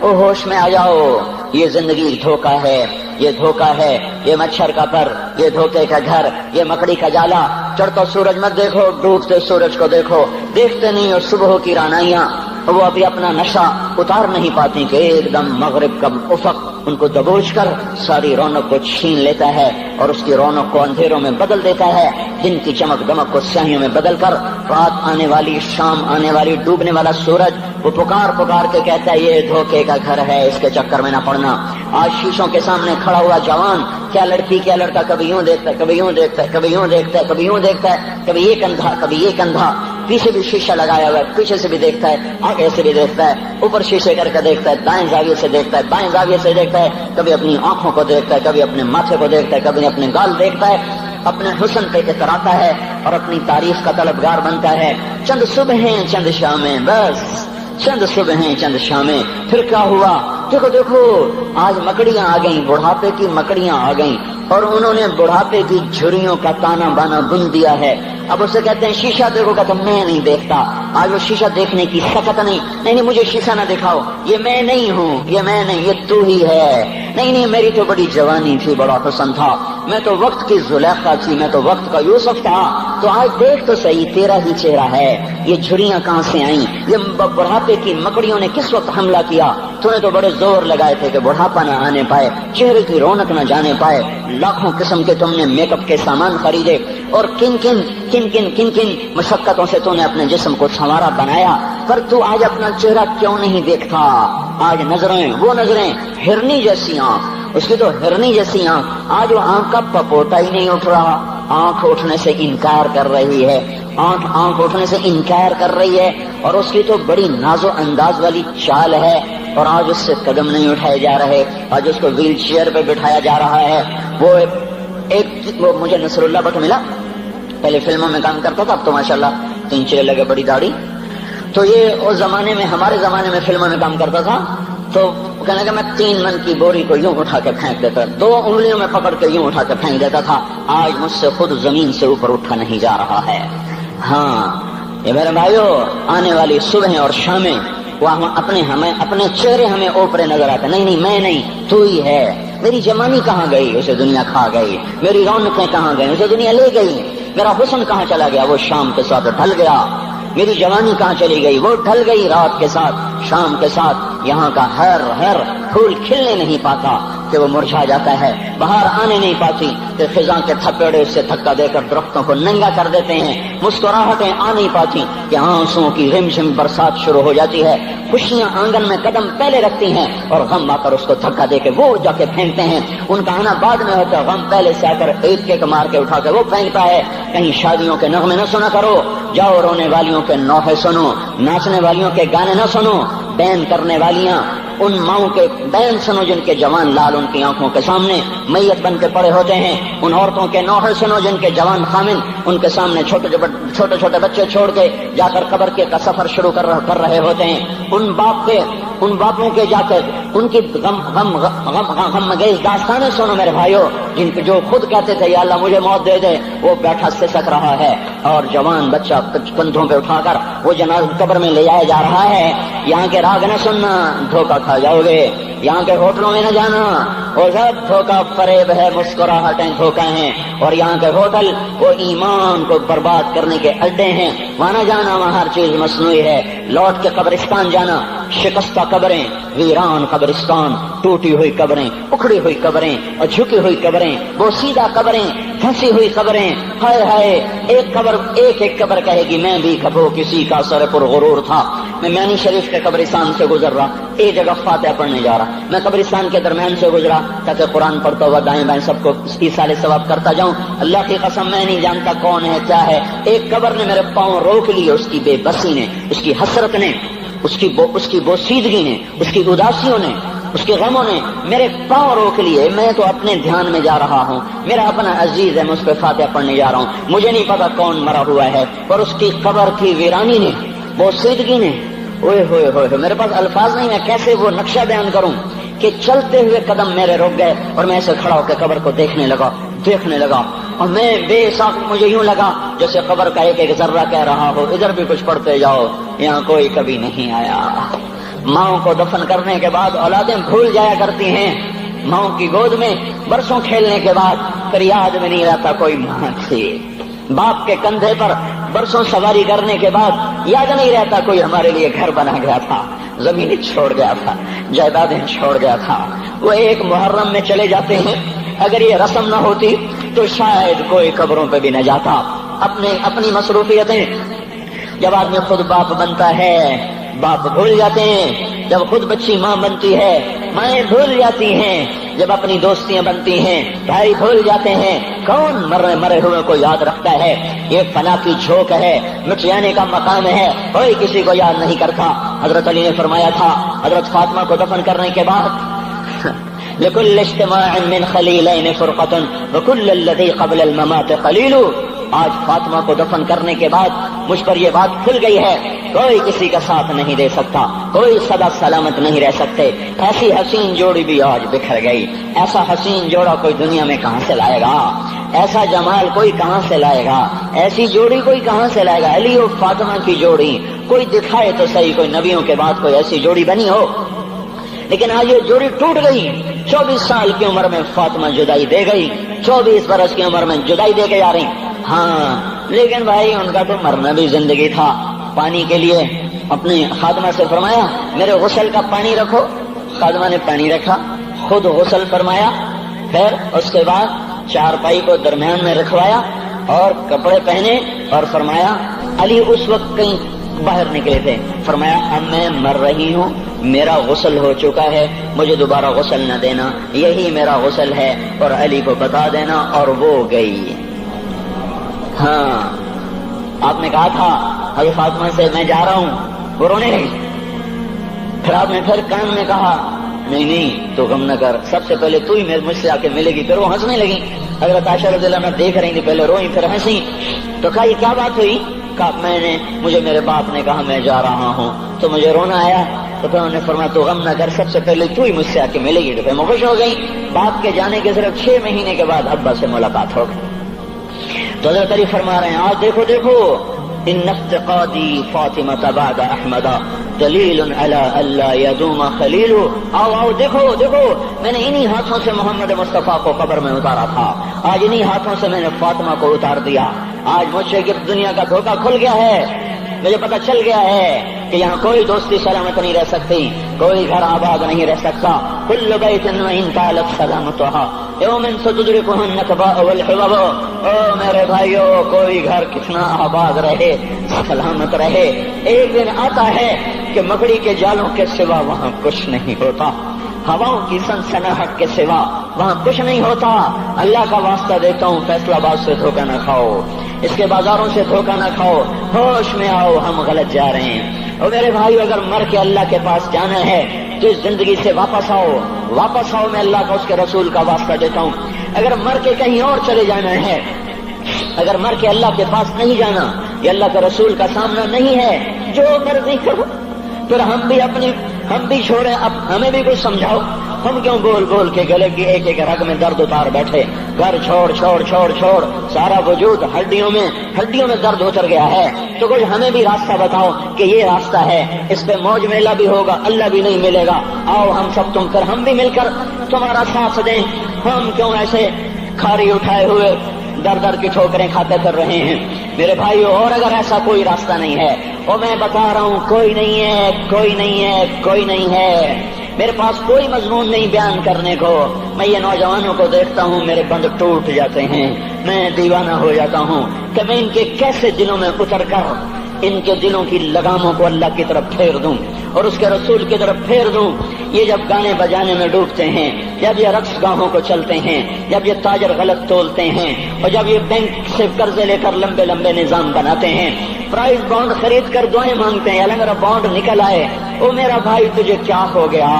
او ہوش میں آ جاؤ، یہ زندگی دھوکہ ہے، یہ دھوکہ ہے، یہ مچھر کا پر، یہ دھوکے کا گھر، یہ مکڑی کا جالا۔ چڑھتا سورج مت دیکھو، ڈوبتے سورج کو دیکھو، دیکھتے نہیں اور صبح کی رانائیاں وہ ابھی اپنا نشہ اتار نہیں پاتی کہ ایک دم مغرب کا افق ان کو دبوچ کر ساری رونق کو چھین لیتا ہے اور اس کی رونق کو اندھیروں میں بدل دیتا ہے، دن کی چمک دمک کو سیاہیوں میں بدل کر رات آنے والی، شام آنے والی، ڈوبنے والا سورج وہ پکار پکار کے کہتا ہے یہ دھوکے کا گھر ہے، اس کے چکر میں نہ پڑنا۔ آج شیشوں کے سامنے کھڑا ہوا جوان کیا لڑکی کیا لڑکا کبھی یوں دیکھتا ہے، کبھی یوں دیکھتا ہے، کبھی یوں دیکھتا ہے، کبھی یوں دیکھتا ہے، کبھی یہ کندھا کبھی یہ کندھا، پیچھے بھی شیشہ لگایا ہوا ہے، پیچھے سے بھی دیکھتا ہے، آگے سے بھی دیکھتا ہے، اوپر شیشے کر کے دیکھتا ہے، دائیں زاویے سے دیکھتا ہے، بائیں زاویے سے دیکھتا ہے، کبھی اپنی آنکھوں کو دیکھتا ہے، کبھی اپنے ماتھے کو دیکھتا ہے، کبھی اپنے گال دیکھتا ہے، اپنے حسن پہ اتراتا ہے اور اپنی تعریف کا طلبگار بنتا ہے۔ چند صبحیں چند شامیں، بس چند صبحیں چند شامیں، پھر کیا ہوا؟ دیکھو دیکھو آج مکڑیاں آ گئیں، بڑھاپے کی مکڑیاں آ گئیں اور انہوں نے بڑھاپے کی جھریوں کا تانا بانا بن دیا ہے۔ اب اسے کہتے ہیں شیشہ دیکھو، کہتا میں نہیں دیکھتا۔ آج وہ شیشہ دیکھنے کی سکت نہیں مجھے شیشہ نہ دکھاؤ، یہ میں نہیں ہوں، یہ میں نہیں، یہ تو ہی ہے۔ نہیں میری تو بڑی جوانی تھی، بڑا حسن تھا، میں تو وقت کی زلیخا تھی، میں تو وقت کا یوسف تھا، تو آج دیکھ تو صحیح تیرا ہی چہرہ ہے، یہ جھریاں کہاں سے آئیں؟ یہ بڑھاپے کی مکڑیوں نے کس وقت حملہ کیا؟ تو نے تو بڑے زور لگائے تھے کہ بڑھاپا نہ آنے پائے، چہرے کی رونق نہ جانے پائے، لاکھوں قسم کے تم نے میک اپ کے سامان خریدے اور کن کن مشقتوں سے تو نے اپنے جسم کو سنوارا بنایا، پر تو آج اپنا چہرہ کیوں نہیں دیکھتا؟ آج نظریں وہ نظریں، ہرنی جیسی آنکھ، اس کی تو ہرنی جیسی آنکھ، آج وہ آنکھ کا پپوٹا ہی نہیں اٹھ رہا، آنکھ اٹھنے سے انکار کر رہی ہے، آنکھ اٹھنے سے انکار کر رہی ہے، اور اس کی تو بڑی ناز و انداز والی چال ہے، اور آج اس سے قدم نہیں اٹھائے جا رہے، آج اس کو ویل چیئر پہ بٹھایا جا رہا ہے۔ وہ مجھے نصر اللہ بٹ ملا، پہلے فلموں میں کام کرتا تھا، اب تو ماشاءاللہ 3 لگے، بڑی داڑھی، تو یہ اس زمانے میں، ہمارے زمانے میں فلموں میں کام کرتا تھا، تو کہنے کہ میں 3 من کی بوری کو یوں اٹھا کے پھینک دیتا، 2 انگلیوں میں پکڑ کے یوں اٹھا کے پھینک دیتا تھا، آج مجھ سے خود زمین سے اوپر اٹھا نہیں جا رہا ہے۔ ہاں یہ میرے بھائیو، آنے والی صبح اور شامیں وہ اپنے چہرے ہمیں اوپرے نظر آتے، نہیں میں نہیں، تو ہی ہے۔ میری جوانی کہاں گئی؟ اسے دنیا کھا گئی۔ میری رونقیں کہاں گئی؟ اسے دنیا لے گئی۔ میرا حسن کہاں چلا گیا؟ وہ شام کے ساتھ ڈھل گیا۔ میری جوانی کہاں چلی گئی؟ وہ ڈھل گئی رات کے ساتھ، شام کے ساتھ۔ یہاں کا ہر پھول کھلنے نہیں پاتا کہ وہ مرجھا جاتا ہے، بہار آنے نہیں پاتی کہ خزاں کے تھپیڑے سے دھکا دے کر درختوں کو ننگا کر دیتے ہیں، مسکراہٹیں آ نہیں پاتی کہ آنسوؤں کی رمجھم برسات شروع ہو جاتی ہے، خوشیاں آنگن میں قدم پہلے رکھتی ہیں اور غم آ کر اس کو دھکا دے کے وہ جا کے پھینکتے ہیں۔ ان کا آنا بعد میں ہوتا ہے، غم پہلے سے آ کر ایک مار کے اٹھا کے وہ پھینکتا ہے۔ کہیں شادیوں کے نغمے نہ سنا کرو، جاؤ رونے والیوں کے نوحے سنو، ناچنے والیوں کے گانے نہ سنو، بین کرنے والیاں ان ماؤں کے بین سنو جن کے جوان لال ان کی آنکھوں کے سامنے میت بن کے پڑے ہوتے ہیں، ان عورتوں کے نوحے سنو جن کے جوان خامن ان کے سامنے چھوٹے چھوٹے بچے چھوڑ کے جا کر قبر کے کا سفر شروع کر رہے ہوتے ہیں، ان باپوں کے جا کر ان کی غم گیز داستانیں سنو میرے بھائیو، جن کے جو خود کہتے تھے یا اللہ مجھے موت دے دے، وہ بیٹھا سسک رہا ہے اور جوان بچہ کندھوں پہ اٹھا کر وہ جنازہ قبر میں لے جایا جا رہا ہے۔ یہاں کے راگ نہ سننا، دھوکہ کھا جاؤ گے۔ یہاں کے ہوٹلوں میں نہ جانا، وہ سب دھوکہ فریب ہے، مسکراہٹیں دھوکہ ہیں، اور یہاں کے ہوٹل وہ ایمان کو برباد کرنے کے اڈے ہیں، وہاں نہ جانا، وہاں ہر چیز مصنوعی ہے۔ لوٹ کے قبرستان جانا، شکستہ قبریں، ویران قبرستان، ٹوٹی ہوئی قبریں، اکھڑی ہوئی قبریں اور جھکی ہوئی قبریں، بوسیدہ قبریں، پھنسی ہوئی قبریں، ہائے ہائے، ایک قبر کہے گی میں بھی کبھی کسی کا سر پر غرور تھا۔ میں مینی شریف کے قبرستان سے گزر رہا، ایک جگہ فاتحہ پڑھنے جا رہا، میں قبرستان کے درمیان سے گزرا تاکہ قرآن پڑھتا ہوا دائیں بائیں سب کو ایصال ثواب کرتا جاؤں۔ اللہ کی قسم میں نہیں جانتا کون ہے کیا ہے، ایک قبر نے میرے پاؤں روک لیے، اس کی بے بسی نے، اس کی حسرت نے، اس کی بوسیدگی نے، اس کی اداسیوں نے، اس کے غموں نے میرے پاؤں روک لیے۔ میں تو اپنے دھیان میں جا رہا ہوں، میرا اپنا عزیز ہے، میں اس پہ فاتحہ پڑھنے جا رہا ہوں، مجھے نہیں پتا کون مرا ہوا ہے، اور اس کی قبر کی ویرانی نے، بوسیدگی نے، اوئے ہوئے ہوئے، میرے پاس الفاظ نہیں، میں کیسے وہ نقشہ بیان کروں کہ چلتے ہوئے قدم میرے رک گئے اور میں ایسے کھڑا ہو کے قبر کو دیکھنے لگا اور میں بے ساخ، مجھے یوں لگا جیسے قبر کا ایک ذرہ کہہ رہا ہو ادھر بھی کچھ پڑھتے جاؤ، یہاں کوئی کبھی نہیں آیا۔ ماؤں کو دفن کرنے کے بعد اولادیں بھول جایا کرتی ہیں، ماؤں کی گود میں برسوں کھیلنے کے بعد پھر یاد میں نہیں رہتا کوئی ماں تھی، باپ کے کندھے پر برسوں سواری کرنے کے بعد یاد نہیں رہتا کوئی ہمارے لیے گھر بنا گیا تھا، زمینیں چھوڑ گیا تھا، جائیدادیں چھوڑ گیا تھا۔ وہ ایک محرم میں چلے جاتے ہیں، اگر یہ رسم نہ ہوتی تو شاید کوئی قبروں پہ بھی نہ جاتا۔ اپنی مصروفیتیں، جب آدمی خود باپ بنتا ہے باپ بھول جاتے ہیں، جب خود بچی ماں بنتی ہے مائیں بھول جاتی ہیں، جب اپنی دوستیاں بنتی ہیں بھائی بھول جاتے ہیں، کون مرے ہوئے کو یاد رکھتا ہے؟ یہ فنا کی جھوک ہے، مٹ جانے کا مقام ہے، کوئی کسی کو یاد نہیں کرتا۔ حضرت علی نے فرمایا تھا حضرت فاطمہ کو دفن کرنے کے بعد لكل اجتماع من خلیلین فرقۃ وكل الذی قبل الممات قلیل۔ آج فاطمہ کو دفن کرنے کے بعد مجھ پر یہ بات کھل گئی ہے، کوئی کسی کا ساتھ نہیں دے سکتا، کوئی سدا سلامت نہیں رہ سکتے۔ ایسی حسین جوڑی بھی آج بکھر گئی، ایسا حسین جوڑا کوئی دنیا میں کہاں سے لائے گا؟ ایسا جمال کوئی کہاں سے لائے گا؟ ایسی جوڑی کوئی کہاں سے لائے گا؟ علی اور فاطمہ کی جوڑی کوئی دکھائے تو صحیح، کوئی نبیوں کے بعد کوئی ایسی جوڑی بنی ہو۔ لیکن آج یہ جوڑی ٹوٹ گئی۔ 24 سال کی عمر میں فاطمہ جدائی دے گئی، 24 برس کی عمر میں جدائی دے کے جا رہی۔ ہاں لیکن بھائی ان کا تو مرنا بھی زندگی تھا۔ پانی کے لیے اپنی خادمہ سے فرمایا میرے غسل کا پانی رکھو، خادمہ نے پانی رکھا، خود غسل فرمایا، پھر اس کے بعد چارپائی کو درمیان میں رکھوایا اور کپڑے پہنے اور فرمایا علی اس وقت کہیں باہر نکلے تھے، فرمایا اب میں مر رہی ہوں، میرا غسل ہو چکا ہے، مجھے دوبارہ غسل نہ دینا، یہی میرا غسل ہے اور علی کو بتا دینا، اور وہ گئی۔ ہاں آپ نے کہا تھا حضرت فاطمہ سے میں جا رہا ہوں، وہ رونے لگی، پھر آپ نے پھر کان میں کہا نہیں تو غم نہ کر، سب سے پہلے تو ہی مجھ سے آ کے ملے گی۔ پھر وہ ہنسنے لگی، حضرت عائشہ رضی اللہ عنہا دیکھ رہی تھی، پہلے روئی پھر ہنسی، تو کہا یہ کیا بات ہوئی؟ کہا مجھے میرے باپ نے کہا میں جا رہا ہوں تو مجھے رونا آیا، تو پھر انہوں نے فرمایا تو غم نہ کر، سب سے پہلے تو ہی مجھ سے آ کے ملے گی۔ تو پھر میں خوش ہو گئی۔ باپ کے جانے کے صرف 6 مہینے کے بعد ابا سے ملاقات ہو گئی۔ تو حضرت علی فرما رہے ہیں آج دیکھو ان افتقادی فاطمہ بعد احمد دلیل علی اللہ یدوم خلیل۔ آؤ دیکھو میں نے انہی ہاتھوں سے محمد مصطفیٰ کو قبر میں اتارا تھا، آج انہی ہاتھوں سے میں نے فاطمہ کو اتار دیا۔ آج مجھ سے دنیا کا دھوکہ کھل گیا ہے، مجھے پتہ چل گیا ہے کہ یہاں کوئی دوستی سلامت نہیں رہ سکتی، کوئی گھر آباد نہیں رہ سکتا۔ کل بیت وإن طالت سلامتها یوم ستدركه النكباء والحباب۔ او میرے بھائیو، کوئی گھر کتنا آباد رہے، سلامت رہے، ایک دن آتا ہے کہ مکڑی کے جالوں کے سوا وہاں کچھ نہیں ہوتا، ہواؤں کی سنسناہٹ کے سوا وہاں کچھ نہیں ہوتا۔ اللہ کا واسطہ دیتا ہوں فیصلہ آباد سے دھوکہ نہ کھاؤ، اس کے بازاروں سے دھوکہ نہ کھاؤ، ہوش میں آؤ، ہم غلط جا رہے ہیں۔ اور میرے بھائیو، اگر مر کے اللہ کے پاس جانا ہے تو اس زندگی سے واپس آؤ، میں اللہ کا اس کے رسول کا واسطہ دیتا ہوں۔ اگر مر کے کہیں اور چلے جانا ہے، اگر مر کے اللہ کے پاس نہیں جانا، یہ اللہ کے رسول کا سامنا نہیں ہے، جو مرضی کرو، پھر ہم بھی چھوڑیں، اب ہمیں بھی کچھ سمجھاؤ۔ ہم کیوں بول کے گلے کی ایک رگ میں درد اتار بیٹھے؟ گھر چھوڑ سارا وجود ہڈیوں میں درد اتر گیا ہے، تو کچھ ہمیں بھی راستہ بتاؤ کہ یہ راستہ ہے، اس پہ موج میلہ بھی ہوگا، اللہ بھی نہیں ملے گا۔ آؤ ہم سب ہم بھی مل کر تمہارا ساتھ دیں۔ ہم کیوں ایسے کھاری اٹھائے ہوئے در کی ٹھوکریں کھاتے پھر رہے ہیں؟ میرے بھائیو، اور اگر ایسا کوئی راستہ نہیں ہے، اور میں بتا رہا ہوں کوئی نہیں ہے، میرے پاس کوئی مضمون نہیں بیان کرنے کو، میں یہ نوجوانوں کو دیکھتا ہوں میرے بند ٹوٹ جاتے ہیں، میں دیوانہ ہو جاتا ہوں کہ میں ان کے کیسے دلوں میں اتر کر ان کے دلوں کی لگاموں کو اللہ کی طرف پھیر دوں اور اس کے رسول کی طرف پھیر دوں۔ یہ جب گانے بجانے میں ڈوبتے ہیں، جب یہ رقص گاہوں کو چلتے ہیں، جب یہ تاجر غلط تولتے ہیں، اور جب یہ بینک سے قرضے لے کر لمبے نظام بناتے ہیں، پرائز بانڈ خرید کر دعائیں مانگتے ہیں، اللہ میرا بانڈ نکل آئے۔ او میرا بھائی، تجھے کیا ہو گیا؟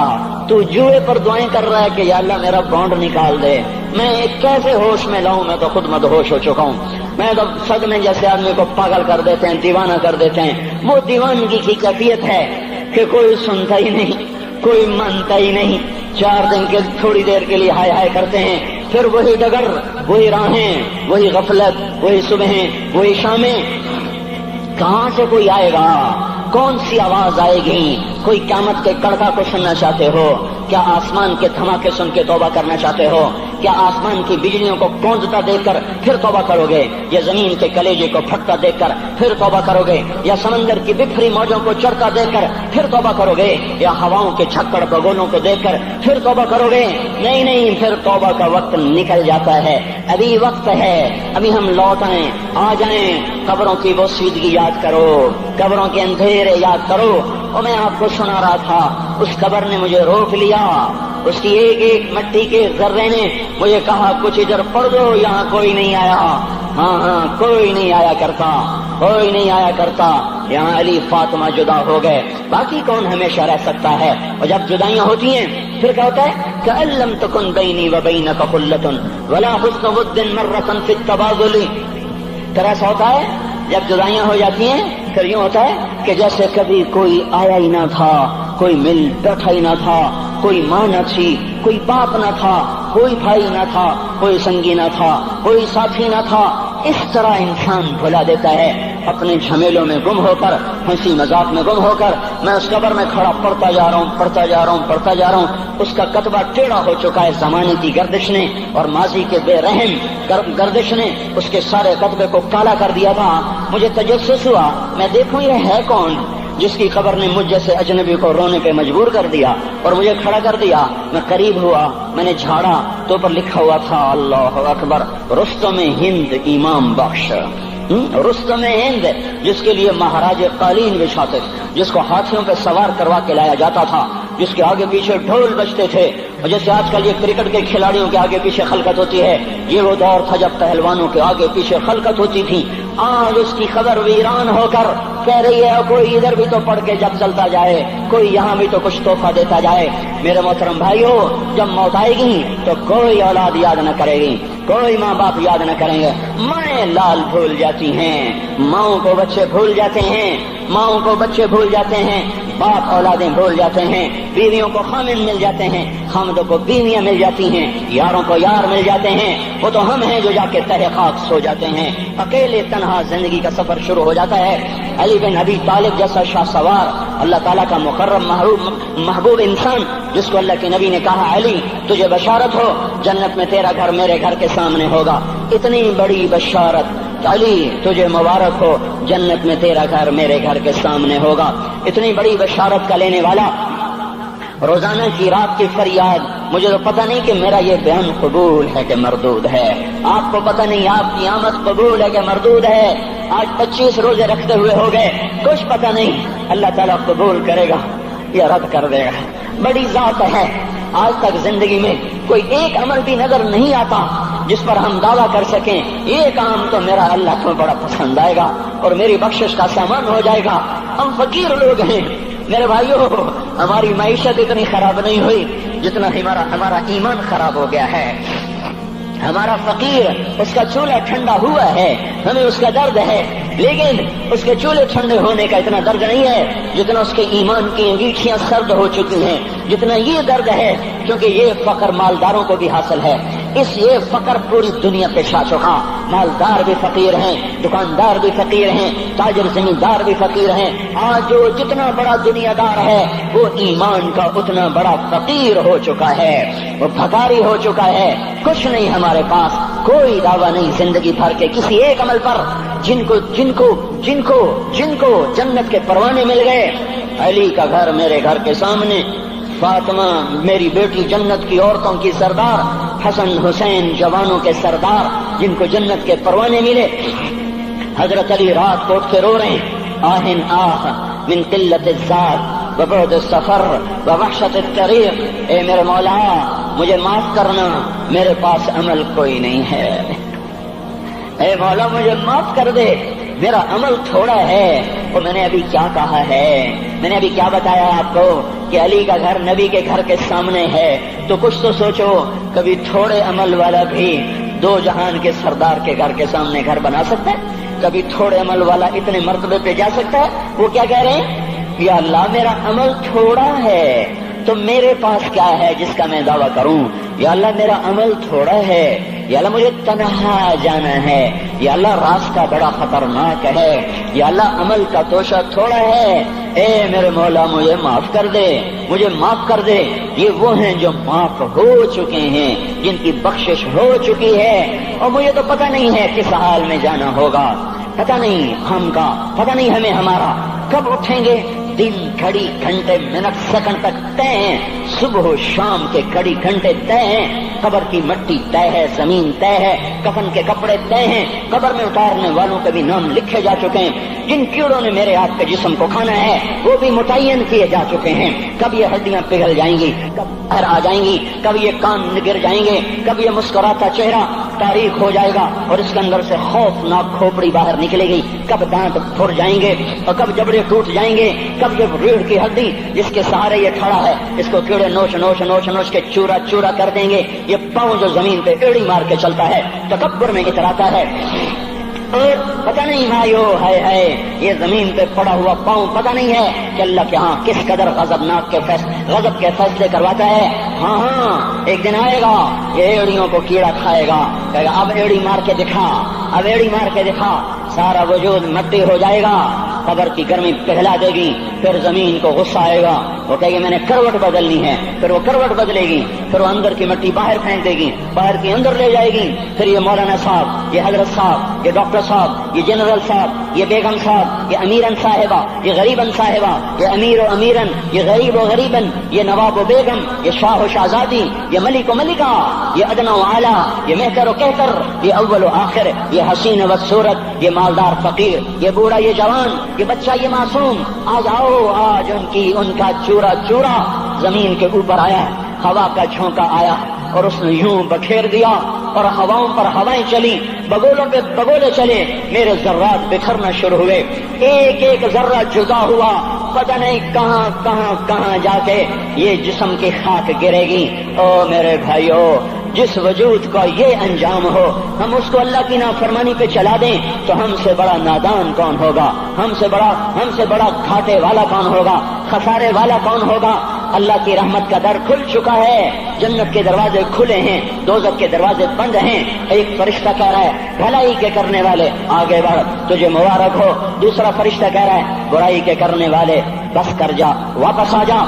تو جوئے پر دعائیں کر رہا ہے کہ یا اللہ میرا بانڈ نکال دے۔ میں کیسے ہوش میں لاؤں؟ میں تو خود مدہوش ہو چکا ہوں۔ میں تو صدمے جیسے آدمی کو پاگل کر دیتے ہیں، دیوانہ کر دیتے ہیں۔ وہ دیوانگی کی کیفیت ہے کہ کوئی سنتا ہی نہیں، کوئی مانتا ہی نہیں، 4 دن کے تھوڑی دیر کے لیے ہائے کرتے ہیں، پھر وہی ڈگر، وہی راہیں، وہی غفلت، وہی صبحیں، وہی شامیں۔ کہاں سے کوئی آئے گا؟ کون سی آواز آئے گی؟ کوئی قیامت کے کڑکا کو سننا چاہتے ہو؟ کیا آسمان کے دھماکے سن کے توبہ کرنا چاہتے ہو؟ کیا آسمان کی بجلیوں کو گونجتا دیکھ کر پھر توبہ کرو گے، یا زمین کے کلیجے کو پھٹتا دیکھ کر پھر توبہ کرو گے، یا سمندر کی بکھری موجوں کو چڑھتا دیکھ کر پھر توبہ کرو گے، یا ہواؤں کے چھکڑ بگولوں کو دیکھ کر پھر توبہ کرو گے؟ نہیں نہیں، پھر توبہ کا وقت نکل جاتا ہے، ابھی وقت ہے، ابھی ہم لوٹ آئیں، آ جائیں۔ قبروں کی وہ سیدگی یاد کرو، قبروں کے اندھیرے یاد کرو۔ اور میں آپ کو سنا رہا تھا، اس قبر نے مجھے روک لیا، اس کی ایک ایک مٹی کے ذرے نے مجھے کہا کچھ ادھر پڑھ دو، یہاں کوئی نہیں آیا۔ ہاں کوئی نہیں آیا کرتا، کوئی نہیں آیا کرتا، یہاں علی فاطمہ جدا ہو گئے، باقی کون ہمیشہ رہ سکتا ہے؟ اور جب جدائیاں ہوتی ہیں پھر کیا ہوتا ہے؟ كأن لم تكن بيني وبينك خلة ولا حسن ود مرة في التبادل۔ پھر ایسا ہوتا ہے جب جدائیاں ہو جاتی ہیں پھر یوں ہوتا ہے کہ جیسے کبھی کوئی آیا ہی نہ تھا، کوئی مل بیٹھا ہی نہ تھا، کوئی ماں نہ تھی، کوئی باپ نہ تھا، کوئی بھائی نہ تھا، کوئی سنگی نہ تھا، کوئی ساتھی نہ تھا۔ اس طرح انسان بھلا دیتا ہے، اپنے جھمیلوں میں گم ہو کر، ہنسی مذاق میں گم ہو کر۔ میں اس قبر میں کھڑا پڑھتا جا رہا ہوں، پڑھتا جا رہا ہوں، پڑھتا جا رہا ہوں، اس کا کتبہ ٹیڑھا ہو چکا ہے زمانے کی گردش نے اور ماضی کے بے رحم گردش نے اس کے سارے کتبے کو کالا کر دیا تھا۔ مجھے تجسس ہوا، میں دیکھوں یہ ہے کون جس کی قبر نے مجھ جیسے اجنبی کو رونے پہ مجبور کر دیا اور مجھے کھڑا کر دیا۔ میں قریب ہوا، میں نے جھاڑا تو پر لکھا ہوا تھا اللہ اکبر، رستم ہند امام بخش۔ رستم ہند، جس کے لیے مہاراج قالین بچھاتے، جس کو ہاتھیوں پہ سوار کروا کے لایا جاتا تھا، جس کے آگے پیچھے ڈھول بجتے تھے، اور جیسے آج کل یہ کرکٹ کے کھلاڑیوں کے آگے پیچھے خلقت ہوتی ہے، یہ وہ دور تھا جب پہلوانوں کے آگے پیچھے خلقت ہوتی تھی۔ آج اس کی خبر ویران ہو کر کہہ رہی ہے کوئی ادھر بھی تو پڑھ کے جب چلتا جائے، کوئی یہاں بھی تو کچھ تحفہ دیتا جائے۔ میرے محترم بھائیو، جب موت آئے گی تو کوئی اولاد یاد نہ کرے گی، کوئی ماں باپ یاد نہ کریں گے، مائیں لال بھول جاتی ہیں، ماؤں کو بچے بھول جاتے ہیں، ماؤں کو بچے بھول جاتے ہیں، باپ اولادیں بھول جاتے ہیں، بیویوں کو خامن مل جاتے ہیں، خامدوں کو بیویاں مل جاتی ہیں، یاروں کو یار مل جاتے ہیں، وہ تو ہم ہیں جو جا کے تہہ خاک سو جاتے ہیں۔ اکیلے تنہا زندگی کا سفر شروع ہو جاتا ہے۔ علی بن ابی طالب جیسا شاہ سوار، اللہ تعالیٰ کا مکرم محبوب انسان، جس کو اللہ کے نبی نے کہا علی تجھے بشارت ہو، جنت میں تیرا گھر میرے گھر کے سامنے ہوگا، اتنی بڑی بشارت علی تجھے مبارک ہو، جنت میں تیرا گھر میرے گھر کے سامنے ہوگا۔ اتنی بڑی بشارت کا لینے والا، روزانہ کی رات کی فریاد، مجھے تو پتہ نہیں کہ میرا یہ بیان قبول ہے کہ مردود ہے، آپ کو پتہ نہیں آپ کی آمد قبول ہے کہ مردود ہے۔ آج 25 روزے رکھتے ہوئے ہو گئے، کچھ پتہ نہیں اللہ تعالیٰ قبول کرے گا یا رد کر دے گا۔ بڑی ذات ہے، آج تک زندگی میں کوئی ایک عمل بھی نظر نہیں آتا جس پر ہم دعویٰ کر سکیں یہ کام تو میرا اللہ کو بڑا پسند آئے گا اور میری بخشش کا سامان ہو جائے گا۔ ہم فقیر لوگ ہیں میرے بھائیوں، ہماری معیشت اتنی خراب نہیں ہوئی جتنا ہمارا ایمان خراب ہو گیا ہے۔ ہمارا فقیر، اس کا چولہا ٹھنڈا ہوا ہے، ہمیں اس کا درد ہے، لیکن اس کے چولہے ٹھنڈے ہونے کا اتنا درد نہیں ہے جتنا اس کے ایمان کی انگیٹھیاں سرد ہو چکی ہیں، جتنا یہ درد ہے، کیونکہ یہ فقر مالداروں کو بھی حاصل ہے۔ یہ فقر پوری دنیا پہ چھا چکا، مالدار بھی فقیر ہیں، دکاندار بھی فقیر ہیں، تاجر زمیندار بھی فقیر ہیں۔ آج جو جتنا بڑا دنیا دار ہے وہ ایمان کا اتنا بڑا فقیر ہو چکا ہے، وہ بھکاری ہو چکا ہے۔ کچھ نہیں ہمارے پاس، کوئی دعویٰ نہیں زندگی بھر کے کسی ایک عمل پر، جن کو جنت کے پروانے مل گئے۔ علی کا گھر میرے گھر کے سامنے، فاطمہ میری بیٹی جنت کی عورتوں کی سردار، حسن حسین جوانوں کے سردار جن کو جنت کے پروانے ملے۔ حضرت علی رات کو اٹھ کے رو رہے ہیں، آہن آہ من قلت الذات وبعد السفر ووحشت الطریق، اے میرے مولا مجھے معاف کرنا، میرے پاس عمل کوئی نہیں ہے، اے مولا مجھے معاف کر دے، میرا عمل تھوڑا ہے۔ اور میں نے ابھی کیا کہا ہے، میں نے ابھی کیا بتایا آپ کو کہ علی کا گھر نبی کے گھر کے سامنے ہے، تو کچھ تو سوچو، کبھی تھوڑے عمل والا بھی دو جہان کے سردار کے گھر کے سامنے گھر بنا سکتا ہے؟ کبھی تھوڑے عمل والا اتنے مرتبے پہ جا سکتا ہے؟ وہ کیا کہہ رہے ہیں، یا اللہ میرا عمل تھوڑا ہے تو میرے پاس کیا ہے جس کا میں دعویٰ کروں؟ یا اللہ میرا عمل تھوڑا ہے، یا اللہ مجھے تنہا جانا ہے، یا اللہ راستہ بڑا خطرناک ہے، یا اللہ عمل کا توشہ تھوڑا ہے، اے میرے مولا مجھے معاف کر دے، مجھے معاف کر دے۔ یہ وہ ہیں جو معاف ہو چکے ہیں، جن کی بخشش ہو چکی ہے، اور مجھے تو پتہ نہیں ہے کس حال میں جانا ہوگا، پتہ نہیں ہم کا، پتہ نہیں ہمیں ہمارا کب اٹھیں گے۔ دن گھڑی گھنٹے منٹ سیکنڈ تک طے ہیں، صبح و شام کے گھڑی گھنٹے طے ہیں، قبر کی مٹی طے ہے، زمین طے ہے، کفن کے کپڑے طے ہیں، قبر میں اتارنے والوں کے بھی نام لکھے جا چکے ہیں، جن کیڑوں نے میرے آپ کے جسم کو کھانا ہے وہ بھی متعین کیے جا چکے ہیں۔ کب یہ ہڈیاں پگھل جائیں گی، کب باہر آ جائیں گی، کب یہ کان گر جائیں گے، کب یہ مسکراتا چہرہ تاریخ ہو جائے گا اور اس کے اندر سے خوفناک کھوپڑی باہر نکلے گی، کب دانت پھر جائیں گے اور کب جبڑے ٹوٹ جائیں گے، کب یہ ریڑھ کی ہڈی جس کے سہارے یہ کھڑا ہے اس کو کیڑے نوچ نوچ نوچ نوچ کے چورا چورا کر دیں گے۔ یہ پاؤں جو زمین پہ ایڑی مار کے چلتا ہے تکبر میں اتراتا ہے، اور پتہ نہیں بھائیو ہے یہ زمین پہ پڑا ہوا پاؤں پتہ نہیں ہے کہ اللہ کے ہاں کس قدر غضب کے فیصلے کرواتا ہے۔ ہاں ایک دن آئے گا یہ ایڑیوں کو کیڑا کھائے گا، کہے گا اب ایڑی مار کے دکھا، اب ایڑی مار کے دکھا، سارا وجود مٹی ہو جائے گا، قبر کی گرمی پگھلا دے گی، پھر زمین کو غصہ آئے گا، وہ کہے گی میں نے کروٹ بدلنی ہے، پھر وہ کروٹ بدلے گی، پھر وہ اندر کی مٹی باہر پھینک دے گی، باہر کی اندر لے جائے گی، پھر یہ مولانا صاحب، یہ حضرت صاحب، یہ ڈاکٹر صاحب، یہ جنرل صاحب، یہ بیگم صاحب، یہ امیرن صاحبہ، یہ غریبن صاحبہ، یہ امیر و امیرن، یہ غریب و غریبن، یہ نواب و بیگم، یہ شاہ و شہزادی، یہ ملک و ملکہ، یہ ادنا و اعلیٰ، یہ مہتر و کہتر، یہ اول و آخر، یہ حسین و صورت، یہ مالدار فقیر، یہ بوڑھا یہ جوان، یہ بچہ یہ معصوم، آج آؤ، آج ان کا چورا چورا زمین کے اوپر آیا، ہوا کا جھونکا آیا اور اس نے یوں بکھیر دیا اور ہواؤں پر ہوائیں چلی، بگولوں پہ بگولے چلے، میرے ذرات بکھرنا شروع ہوئے، ایک ایک ذرہ جدا ہوا، پتہ نہیں کہاں کہاں کہاں جا کے یہ جسم کی خاک گرے گی۔ او میرے بھائیو، جس وجود کا یہ انجام ہو، ہم اس کو اللہ کی نافرمانی پہ چلا دیں تو ہم سے بڑا نادان کون ہوگا، ہم سے بڑا گھاٹے والا کون ہوگا، خسارے والا کون ہوگا۔ اللہ کی رحمت کا در کھل چکا ہے، جنت کے دروازے کھلے ہیں، دوزخ کے دروازے بند ہیں۔ ایک فرشتہ کہہ رہا ہے بھلائی کے کرنے والے آگے بڑھ، تجھے مبارک ہو، دوسرا فرشتہ کہہ رہا ہے برائی کے کرنے والے بس کر جا، واپس آ جا۔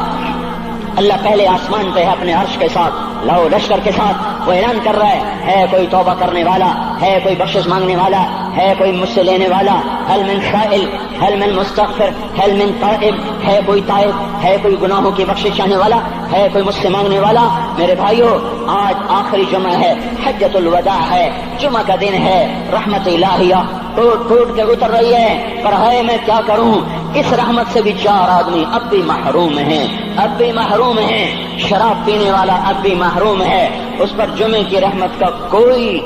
اللہ پہلے آسمان پہ ہے اپنے عرش کے ساتھ، لاؤ لشکر کے ساتھ، وہ اعلان کر رہا ہے کوئی توبہ کرنے والا، ہے کوئی بخشش مانگنے والا، ہے کوئی مجھ سے لینے والا، هل من سائل، هل من مستغفر، هل من تائب، ہے کوئی تائب، ہے کوئی گناہوں کی بخشش چاہنے والا، ہے کوئی مجھ سے مانگنے والا۔ میرے بھائیو، آج آخری جمعہ ہے، حجۃ الوداع ہے، جمعہ کا دن ہے، رحمت الہیہ ٹوٹ ٹوٹ کے اتر رہی ہے، پر ہے میں کیا کروں، اس رحمت سے بھی 4 آدمی اب بھی محروم ہیں، اب بھی محروم ہیں۔ شراب پینے والا اب بھی محروم ہے، اس پر جمعے کی رحمت کا کوئی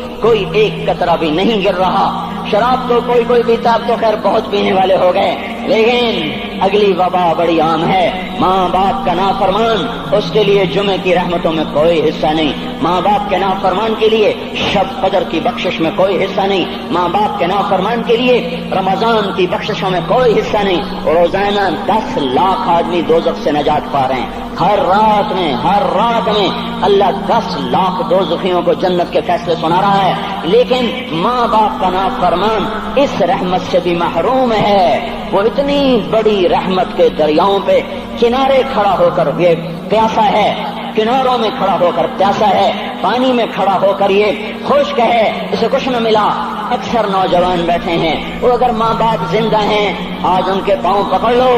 ایک قطرہ بھی نہیں گر رہا۔ شراب تو کوئی پیتا، اب تو خیر بہت پینے والے ہو گئے، لیکن اگلی وبا بڑی عام ہے، ماں باپ کا نافرمان، اس کے لیے جمعے کی رحمتوں میں کوئی حصہ نہیں، ماں باپ کے نافرمان کے لیے شب قدر کی بخشش میں کوئی حصہ نہیں، ماں باپ کے نافرمان کے لیے رمضان کی بخششوں میں کوئی حصہ نہیں۔ روزانہ 10 لاکھ آدمی دوزخ سے نجات پا رہے ہیں، ہر رات میں اللہ 10 لاکھ دوزخیوں کو جنت کے فیصلے سنا رہا ہے، لیکن ماں باپ کا نافرمان اس رحمت سے بھی محروم ہے۔ وہ اتنی بڑی رحمت کے دریاؤں پہ کنارے کھڑا ہو کر یہ پیاسا ہے، کناروں میں کھڑا ہو کر پیاسا ہے، پانی میں کھڑا ہو کر یہ خشک ہے، اسے کچھ نہ ملا۔ اکثر نوجوان بیٹھے ہیں، وہ اگر ماں باپ زندہ ہیں آج ان کے پاؤں پکڑ لو،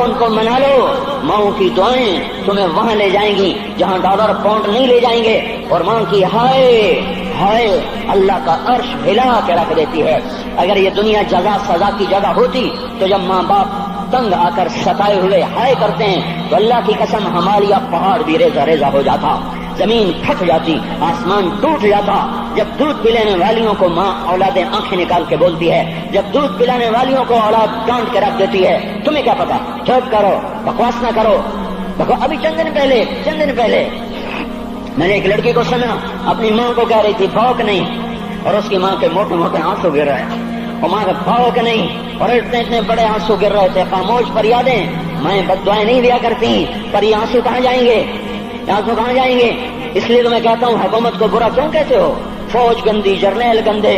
ان کو منا لو، ماں کی دعائیں تمہیں وہاں لے جائیں گی جہاں ڈالر پاؤنڈ نہیں لے جائیں گے، اور ماں کی ہائے اللہ کا عرش ہلا کے رکھ دیتی ہے۔ اگر یہ دنیا جزا سزا کی جگہ ہوتی تو جب ماں باپ تنگ آ کر ستائے ہوئے ہائے کرتے ہیں تو اللہ کی قسم ہمارا پہاڑ بھی ریزہ ریزہ ہو جاتا، زمین پھٹ جاتی، آسمان ٹوٹ جاتا۔ جب دودھ پلانے والیوں کو ماں اولادیں آنکھیں نکال کے بولتی ہے، جب دودھ پلانے والیوں کو اولاد ڈانٹ کے رکھ دیتی ہے، تمہیں کیا پتا، چپ کرو، بکواس نہ کرو۔ ابھی چند دن پہلے میں نے ایک لڑکی کو سنا، اپنی ماں کو کہہ رہی تھی بھوک نہیں، اور اس کی ماں کے موٹے موٹے آنسو گر رہے ہیں، اور ماں کا بھوک نہیں، اور اتنے بڑے آنسو گر رہے تھے۔ خاموش فریادیں، میں بد دعائیں نہیں دیا کرتی، پر یہ آنسو کہاں جائیں گے؟ اس لیے تو میں کہتا ہوں حکومت کو برا کیوں کہتے ہو؟ فوج گندی، جرنیل گندے،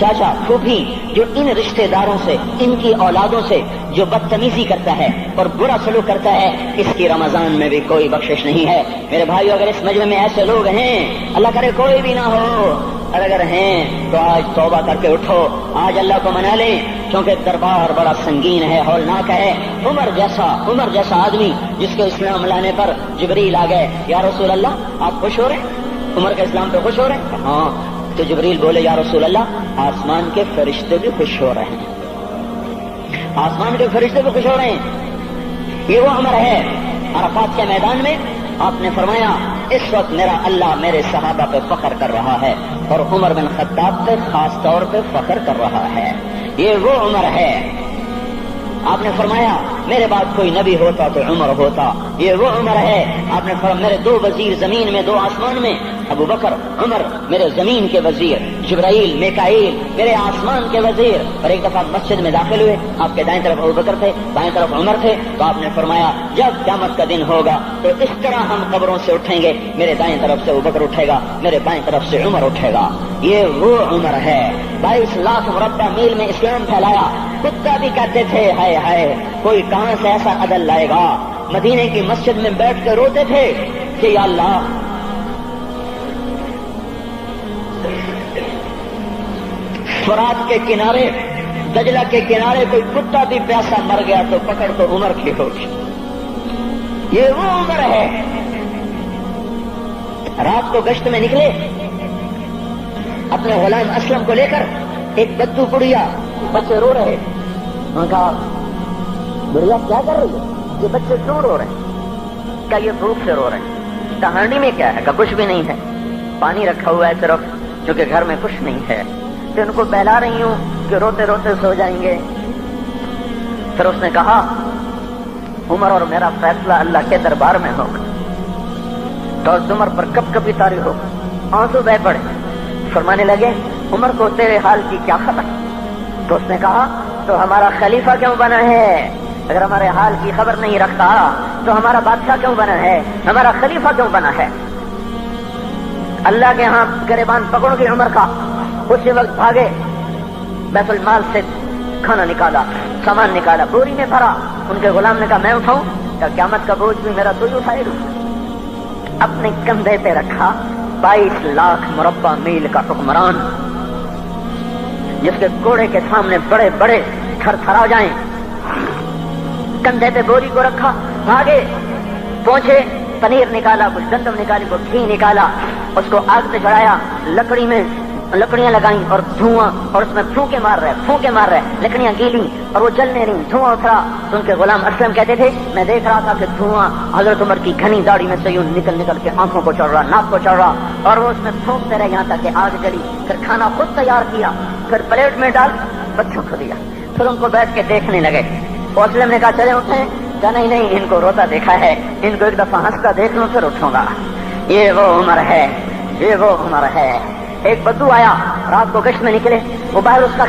چاچا پھوپھی جو ان رشتہ داروں سے، ان کی اولادوں سے جو بدتمیزی کرتا ہے اور برا سلوک کرتا ہے، اس کی رمضان میں بھی کوئی بخشش نہیں ہے۔ میرے بھائیو، اگر اس مجمع میں ایسے لوگ ہیں، اللہ کرے کوئی بھی نہ ہو، اور اگر ہیں تو آج توبہ کر کے اٹھو، آج اللہ کو منا لیں، کیونکہ دربار بڑا سنگین ہے، ہولناک ہے۔ عمر جیسا آدمی جس کے اسلام لانے پر جبریل آ گئے، یا رسول اللہ آپ خوش ہو رہے ہیں؟ عمر کے اسلام پہ خوش ہو رہے ہیں؟ ہاں۔ تو جبریل بولے، یا رسول اللہ آسمان کے فرشتے بھی خوش ہو رہے ہیں، آسمان کے فرشتے بھی خوش ہو رہے ہیں۔ یہ وہ عمر ہے۔ عرفات کے میدان میں آپ نے فرمایا، اس وقت میرا اللہ میرے صحابہ پہ فخر کر رہا ہے، اور عمر بن خطاب پہ خاص طور پہ فخر کر رہا ہے۔ یہ وہ عمر ہے۔ آپ نے فرمایا، میرے بعد کوئی نبی ہوتا تو عمر ہوتا۔ یہ وہ عمر ہے۔ آپ نے فرمایا، میرے دو وزیر زمین میں، دو آسمان میں، ابو بکر عمر میرے زمین کے وزیر، جبرائیل میکائیل میرے آسمان کے وزیر۔ اور ایک دفعہ مسجد میں داخل ہوئے، آپ کے دائیں طرف ابو بکر تھے، بائیں طرف عمر تھے، تو آپ نے فرمایا، جب قیامت کا دن ہوگا تو اس طرح ہم قبروں سے اٹھیں گے، میرے دائیں طرف سے ابو بکر اٹھے گا، میرے بائیں طرف سے عمر اٹھے گا۔ یہ وہ عمر ہے۔ 22 لاکھ مربع میل میں اسلام پھیلایا۔ کتا بھی کہتے تھے، ہائے ہائے کوئی کہاں سے ایسا عدل لائے گا۔ مدینے کی مسجد میں بیٹھ کے روتے تھے کہ یا اللہ، فرات کے کنارے، دجلہ کے کنارے کوئی کتا بھی پیاسا مر گیا تو پکڑ تو عمر کی ہوگی۔ یہ وہ عمر ہے۔ رات کو گشت میں نکلے اپنے غلام اسلم کو لے کر، ایک بدو بڑھیا، بچے رو رہے، انہوں نے کہا، بڑھیا کیا کر رہی ہے؟ یہ بچے کیوں رو رہے ہیں؟ کیا یہ بھوک سے رو رہے ہیں؟ کہانی میں کیا ہے؟ کہ کچھ بھی نہیں ہے، پانی رکھا ہوا ہے صرف، کیونکہ گھر میں کچھ نہیں ہے، تو ان کو بہلا رہی ہوں کہ روتے روتے سو جائیں گے۔ پھر اس نے کہا، عمر اور میرا فیصلہ اللہ کے دربار میں ہوگا، تو عمر پر کب کبھی طاری ہوگا۔ آنسو بہ پڑے، فرمانے لگے، عمر کو تیرے حال کی کیا خبر؟ تو اس نے کہا، تو ہمارا خلیفہ کیوں بنا ہے؟ اگر ہمارے حال کی خبر نہیں رکھتا تو ہمارا بادشاہ کیوں بنا ہے؟ ہمارا خلیفہ کیوں بنا ہے؟ اللہ کے ہاں گریبان پکڑ کے عمر کا، اسی وقت بھاگے، بیت المال سے کھانا نکالا، سامان نکالا، بوری میں بھرا۔ ان کے غلام نے کہا، میں اٹھاؤں؟ کیا قیامت کا بوجھ بھی میرا تو ہی اٹھائے گا؟ اپنے کندھے پہ رکھا 22 لاکھ مربع میل کا حکمران، جس کے گھوڑے کے سامنے بڑے بڑے تھر تھرا جائیں، کندھے پہ بوری کو رکھا، بھاگے، پہنچے، پنیر نکالا، کچھ گندم نکالی، کچھ گھی نکالا، اس کو آگ پہ چڑھایا، لکڑی میں لکڑیاں لگائیں اور دھواں، اور اس میں پھونکے مار رہے، لکڑیاں گیلی اور وہ جلنے رہی، دھواں اترا۔ تو ان کے غلام اسلم کہتے تھے، میں دیکھ رہا تھا کہ دھواں حضرت عمر کی گھنی داڑھی میں سے یوں نکل کے آنکھوں کو چڑھ رہا، ناک کو چڑھ رہا، اور وہ اس میں پھونکتے رہے یہاں تک کہ آگ جلی۔ پھر کھانا خود تیار کیا، پھر پلیٹ میں ڈال بچوں کو دیا، پھر ان کو بیٹھ کے دیکھنے لگے۔ اسلم نے کہا، چلے اٹھیں؟ کہا، نہیں، ان کو روتا دیکھا ہے، ان کو ایک دفعہ ہنستا دیکھ لوں پھر اٹھوں گا۔ یہ وہ عمر ہے، یہ وہ عمر ہے۔ ایک بدو آیا، رات کو گشت میں نکلے، وہ باہر اس کا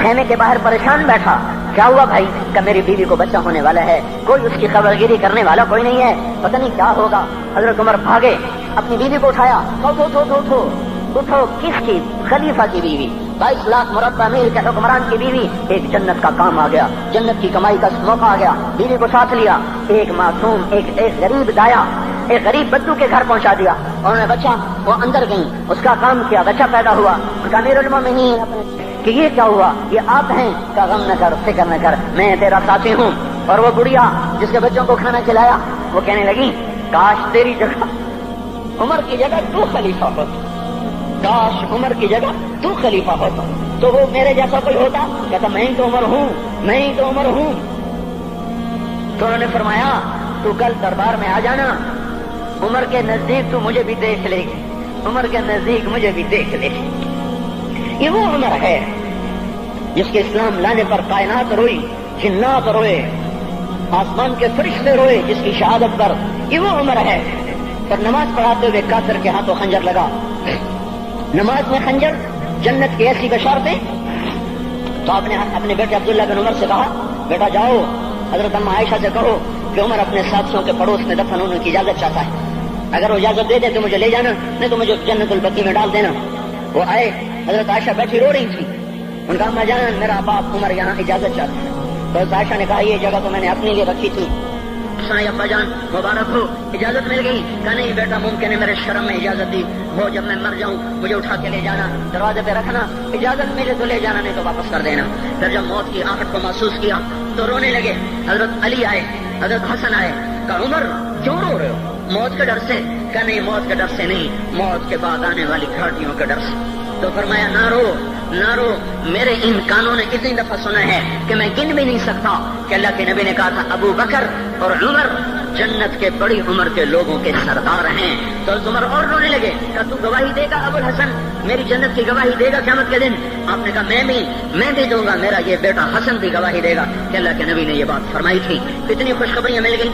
خیمے کے باہر پریشان بیٹھا۔ کیا ہوا بھائی؟ کہ میری بیوی کو بچہ ہونے والا ہے، کوئی اس کی خبرگیری کرنے والا کوئی نہیں ہے، پتہ نہیں کیا ہوگا۔ حضرت عمر بھاگے، اپنی بیوی کو اٹھایا، اٹھو، کس کی؟ خلیفہ کی بیوی، 22 لاکھ مربع میل کے حکمران کی بیوی۔ ایک جنت کا کام آ گیا، جنت کی کمائی کا موقع آ گیا، بیوی کو ساتھ لیا، ایک معصوم، ایک غریب دایا، ایک غریب بدو کے گھر پہنچا دیا، اور انہیں بچہ، وہ اندر گئی، اس کا کام کیا، بچہ پیدا ہوا۔ ان کا امیر المومنین کہ یہ کیا ہوا؟ یہ آپ ہیں؟ کا غم نہ کر، فکر نہ کر، میں تیرا ساتھی ہوں۔ اور وہ بڑھیا جس کے بچوں کو کھانا کھلایا، وہ کہنے لگی، کاش تیری جگہ عمر کی جگہ تو خلیفہ ہوتا، کاش عمر کی جگہ تو خلیفہ ہوتا تو وہ میرے جیسا کوئی ہوتا۔ کہتا، میں ہی تو عمر ہوں۔ تو انہوں نے فرمایا، تو کل دربار میں آ جانا، عمر کے نزدیک تو مجھے بھی دیکھ لے گی، عمر کے نزدیک مجھے بھی دیکھ لے گی۔ یہ وہ عمر ہے جس کے اسلام لانے پر کائنات روئی، جنات روئے، آسمان کے فرشتے روئے جس کی شہادت پر۔ یہ وہ عمر ہے۔ پر نماز پڑھاتے ہوئے کافر کے ہاتھوں خنجر لگا، نماز میں خنجر، جنت کی ایسی بشارتیں۔ تو آپ نے اپنے بیٹے عبداللہ بن عمر سے کہا، بیٹا جاؤ حضرت اماں عائشہ سے کہو کہ عمر اپنے ساتھیوں کے پڑوس میں دفن ہونے کی اجازت چاہتا ہے، اگر وہ اجازت دے دے تو مجھے لے جانا، نہیں تو مجھے جنت البقیع میں ڈال دینا۔ وہ آئے، حضرت عائشہ بیٹھی رو رہی تھی، ان کا اما جان میرا باپ عمر یہاں اجازت چاہتا ہے. تو حضرت عائشہ نے کہا یہ جگہ تو میں نے اپنے لیے رکھی تھی. ابا جان مبارک ہو، اجازت مل گئی. کہا نہیں بیٹا ممکن ہے میرے شرم میں اجازت دی ہو، جب میں مر جاؤں مجھے اٹھا کے لے جانا، دروازے پہ رکھنا، اجازت ملے تو لے جانا نہیں تو واپس کر دینا. پھر جب موت کی آہٹ کو محسوس کیا تو رونے لگے. حضرت علی آئے، حضرت حسن آئے. کہا عمر کیوں رو رہے ہو؟ موت کے ڈر سے. کہا نہیں موت کے ڈر سے نہیں، موت کے بعد آنے والی گھاٹیوں کے ڈر سے. تو فرمایا نہ رو نہ رو، میرے ان کانوں نے اتنی دفعہ سنا ہے کہ میں گن بھی نہیں سکتا کہ اللہ کے نبی نے کہا تھا ابو بکر اور عمر جنت کے بڑی عمر کے لوگوں کے سردار ہیں. تو عمر اور رونے لگے. کہا تو گواہی دے گا ابو الحسن، میری جنت کی گواہی دے گا قیامت کے دن؟ آپ نے کہا میں بھی دوں گا، میرا یہ بیٹا حسن بھی گواہی دے گا کہ اللہ کے نبی نے یہ بات فرمائی تھی. کتنی خوشخبریاں مل گئی.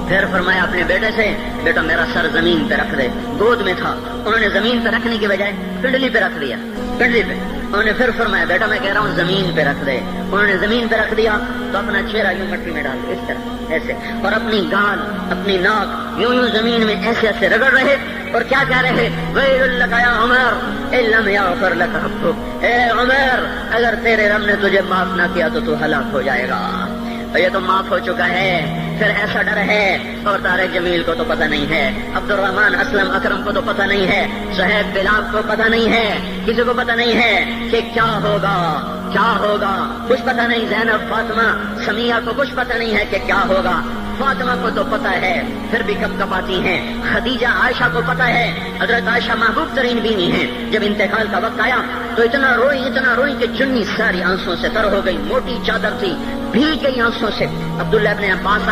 پھر فرمایا اپنے بیٹے سے بیٹا میرا سر زمین پہ رکھ دے. گود میں تھا، انہوں نے زمین پہ رکھنے کی بجائے پنڈلی پہ رکھ دیا، پنڈلی پہ. انہوں نے پھر فرمایا بیٹا میں کہہ رہا ہوں زمین پہ رکھ دے. انہوں نے زمین پہ رکھ دیا تو اپنا چہرہ یوں مٹی میں ڈال دیا اس طرح ایسے، اور اپنی گال اپنی ناک یوں زمین میں ایسے ایسے رگڑ رہے اور کیا کہہ رہے ویل لک یا عمر ان لم یغفر لک ربک، اے عمر اگر تیرے رب نے تجھے معاف نہ کیا تو تو ہلاک ہو جائے گا. یہ تو معاف ہو چکا ہے، پھر ایسا ڈر ہے. اور طارق جمیل کو تو پتہ نہیں ہے، عبد الرحمن اسلم اکرم کو تو پتہ نہیں ہے، صہیب بلال کو پتہ نہیں ہے، کسی کو پتہ نہیں ہے کہ کیا ہوگا کیا ہوگا. کچھ پتہ نہیں. زینب فاطمہ سمیہ کو کچھ پتہ نہیں ہے کہ کیا ہوگا. فاطمہ کو تو پتہ ہے پھر بھی کب کب آتی ہیں. خدیجہ عائشہ کو پتہ ہے. حضرت عائشہ محبوب ترین بیوی ہیں. جب انتقال کا وقت آیا تو اتنا روئی کہ چنی ساری آنسوں سے تر ہو گئی. موٹی چادر تھی بھیگ گئی آنسوں سے. عبداللہ ابن عباس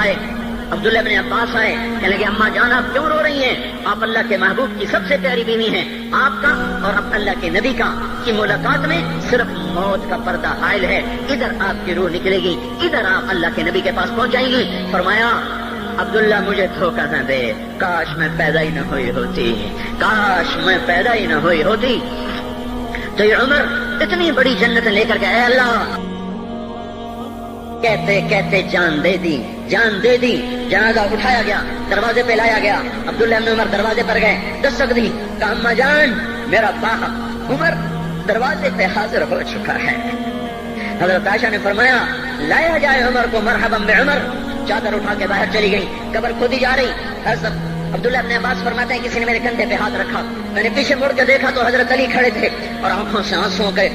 آئے کہنے لگے اما جان آپ کیوں رو رہی ہیں؟ آپ اللہ کے محبوب کی سب سے پیاری بیوی ہیں. آپ کا اور اللہ کے نبی کا کی ملاقات میں صرف موت کا پردہ حائل ہے. ادھر آپ کی روح نکلے گی، ادھر آپ اللہ کے نبی کے پاس پہنچ جائیں گی. فرمایا عبداللہ مجھے دھوکہ نہ دے، کاش میں پیدا ہی نہ ہوئی ہوتی، کاش میں پیدا ہی نہ ہوئی ہوتی. تو یہ عمر اتنی بڑی جنت لے کر گئے. اے اللہ کہتے کہتے جان دے دی. جنازہ اٹھایا گیا، دروازے پہ لایا گیا. عبداللہ ابن عمر دروازے پر گئے، دستک دی. کہا اما جان میرا باپ عمر دروازے پہ حاضر ہو چکا ہے. حضرت عائشہ نے فرمایا لایا جائے عمر کو. مرحبا بعمر. چادر اٹھا کے باہر چلی گئی، قبر کھودی جا رہی. حضرت عبداللہ ابن عباس فرماتے ہیں کسی نے میرے کندھے پہ ہاتھ رکھا، میں نے پیچھے مڑ کے دیکھا تو حضرت علی کھڑے تھے اور آنکھوں سے آنسوں کے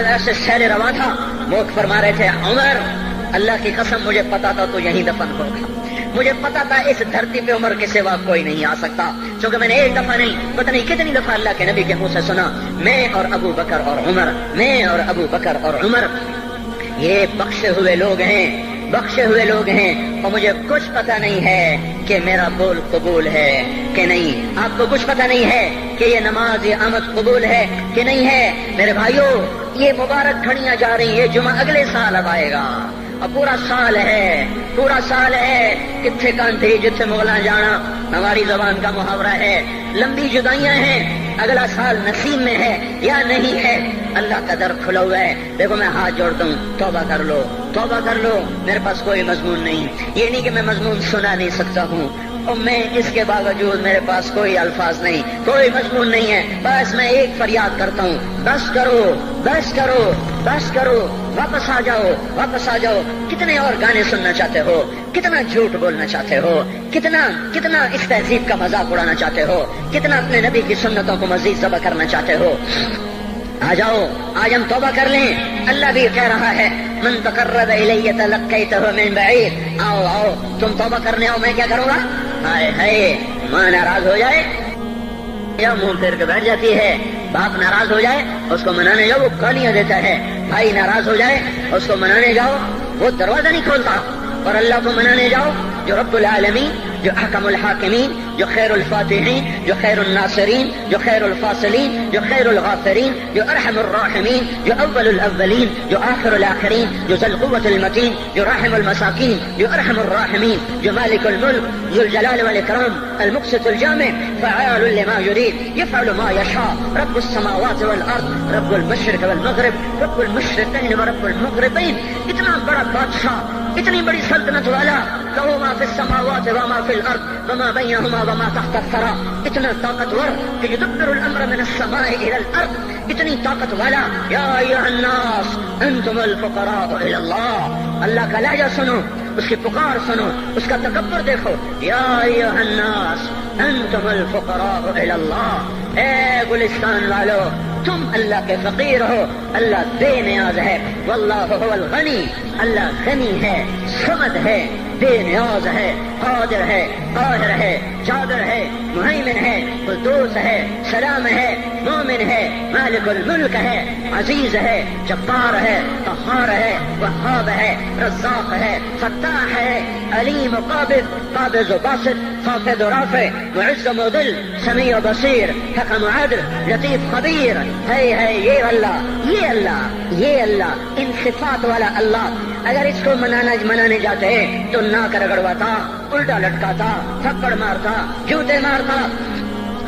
ایسے سیل رواں تھا. وہ فرما رہے تھے عمر اللہ کی قسم مجھے پتا تھا تو یہیں دفن ہوگا، مجھے پتا تھا اس دھرتی پہ عمر کے سوا کوئی نہیں آ سکتا. چونکہ میں نے ایک دفعہ نہیں پتہ نہیں کتنی دفعہ اللہ کے نبی کے منہ سے سنا میں اور ابو بکر اور عمر، میں اور ابو بکر اور عمر یہ بخشے ہوئے لوگ ہیں اور مجھے کچھ پتہ نہیں ہے کہ میرا بول قبول ہے کہ نہیں. آپ کو کچھ پتہ نہیں ہے کہ یہ نماز یہ آمد قبول ہے کہ نہیں ہے. میرے بھائیوں یہ مبارک گھڑیاں جا رہی ہیں، جمعہ اگلے سال اب آئے گا اور پورا سال ہے کتنے کانٹھی جتنے مغلا جانا ہماری زبان کا محاورہ ہے. لمبی جدائیاں ہیں، اگلا سال نصیب میں ہے یا نہیں ہے. اللہ کا در کھلا ہوا ہے. دیکھو میں ہاتھ جوڑتا ہوں، توبہ کر لو. میرے پاس کوئی مضمون نہیں، یہ نہیں کہ میں مضمون سنا نہیں سکتا ہوں اور میں اس کے باوجود میرے پاس کوئی الفاظ نہیں، کوئی مضمون نہیں ہے. بس میں ایک فریاد کرتا ہوں بس کرو واپس آ جاؤ. کتنے اور گانے سننا چاہتے ہو، کتنا جھوٹ بولنا چاہتے ہو، کتنا اس تہذیب کا مذاق اڑانا چاہتے ہو، کتنا اپنے نبی کی سنتوں کو مزید ذبح کرنا چاہتے ہو. آ جاؤ آج ہم توبہ کر لیں. اللہ بھی کہہ رہا ہے من تقرب الی تلقیتہ من بعید. آؤ تم توبہ کرنے آؤ، میں کیا کروں گا. ہائے ماں ناراض ہو جائے یا منہ پھیر کے بیٹھ جاتی ہے، باپ ناراض ہو جائے اس کو منانے جاؤ وہ گالیاں دیتا ہے، بھائی ناراض ہو جائے اس کو منانے جاؤ وہ دروازہ نہیں کھولتا. اور اللہ کو منانے جاؤ جو رب العالمین، جو احکم الحاکمین، جو خیر الفاتحین، جو خیر الناصرین، جو خیر الفاصلین، جو خیر الغافرین، جو ارحم الراحمین، جو اول الاولین، جو آخر الاخرین، جو ذو القوة المتین، جو راحم المساکین، جو ارحم الراحمین، جو مالک الملک، ذو الجلال والاکرام، المقسط الجامع، فعال لما يريد، يفعل ما يشاء، رب السماوات والارض، رب المشرق والمغرب، رب المشرقین ورب المغربین. اتنا بڑا بادشاہ، اتنی بڑی سلطنت والا، لہو ما فی السماوات وما فی فی الارض وما بینہما وما تحت الثری، اتنا طاقتور کہ یدبر الامر من السماء الى الارض، اتنی طاقت والا. یا ایھا الناس انتم الفقراء الی اللہ. اللہ کا لہجہ سنو، اس کی پکار سنو، اس کا تکبر دیکھو. یا ایھا الناس انتم الفقراء الی اللہ. اے گلستان والو، تم اللہ کے فقیر ہو، اللہ بے نیاز ہے. واللہ هو الغنی، اللہ غنی ہے، صمد ہے، بے نیاز ہے، قادر ہے، قاہر ہے، جابر ہے، مہیمن ہے، قدوس ہے، سلام ہے، مومن ہے، مالک الملک ہے، عزیز ہے، جبار ہے، قہار ہے، وہاب ہے، رزاق ہے، فتاح ہے، علیم و قابض و باسط، خافض و رافع، معز و مذل، سمیع و بصیر، حکم و عدل، لطیف خبیر. ہے یہ اللہ، یہ اللہ، یہ اللہ، ان صفات والا اللہ. اگر اس کو منانے جاتے تو ناک رگڑواتا، الٹا لٹکاتا، تھپڑ مارتا، جوتے مارتا،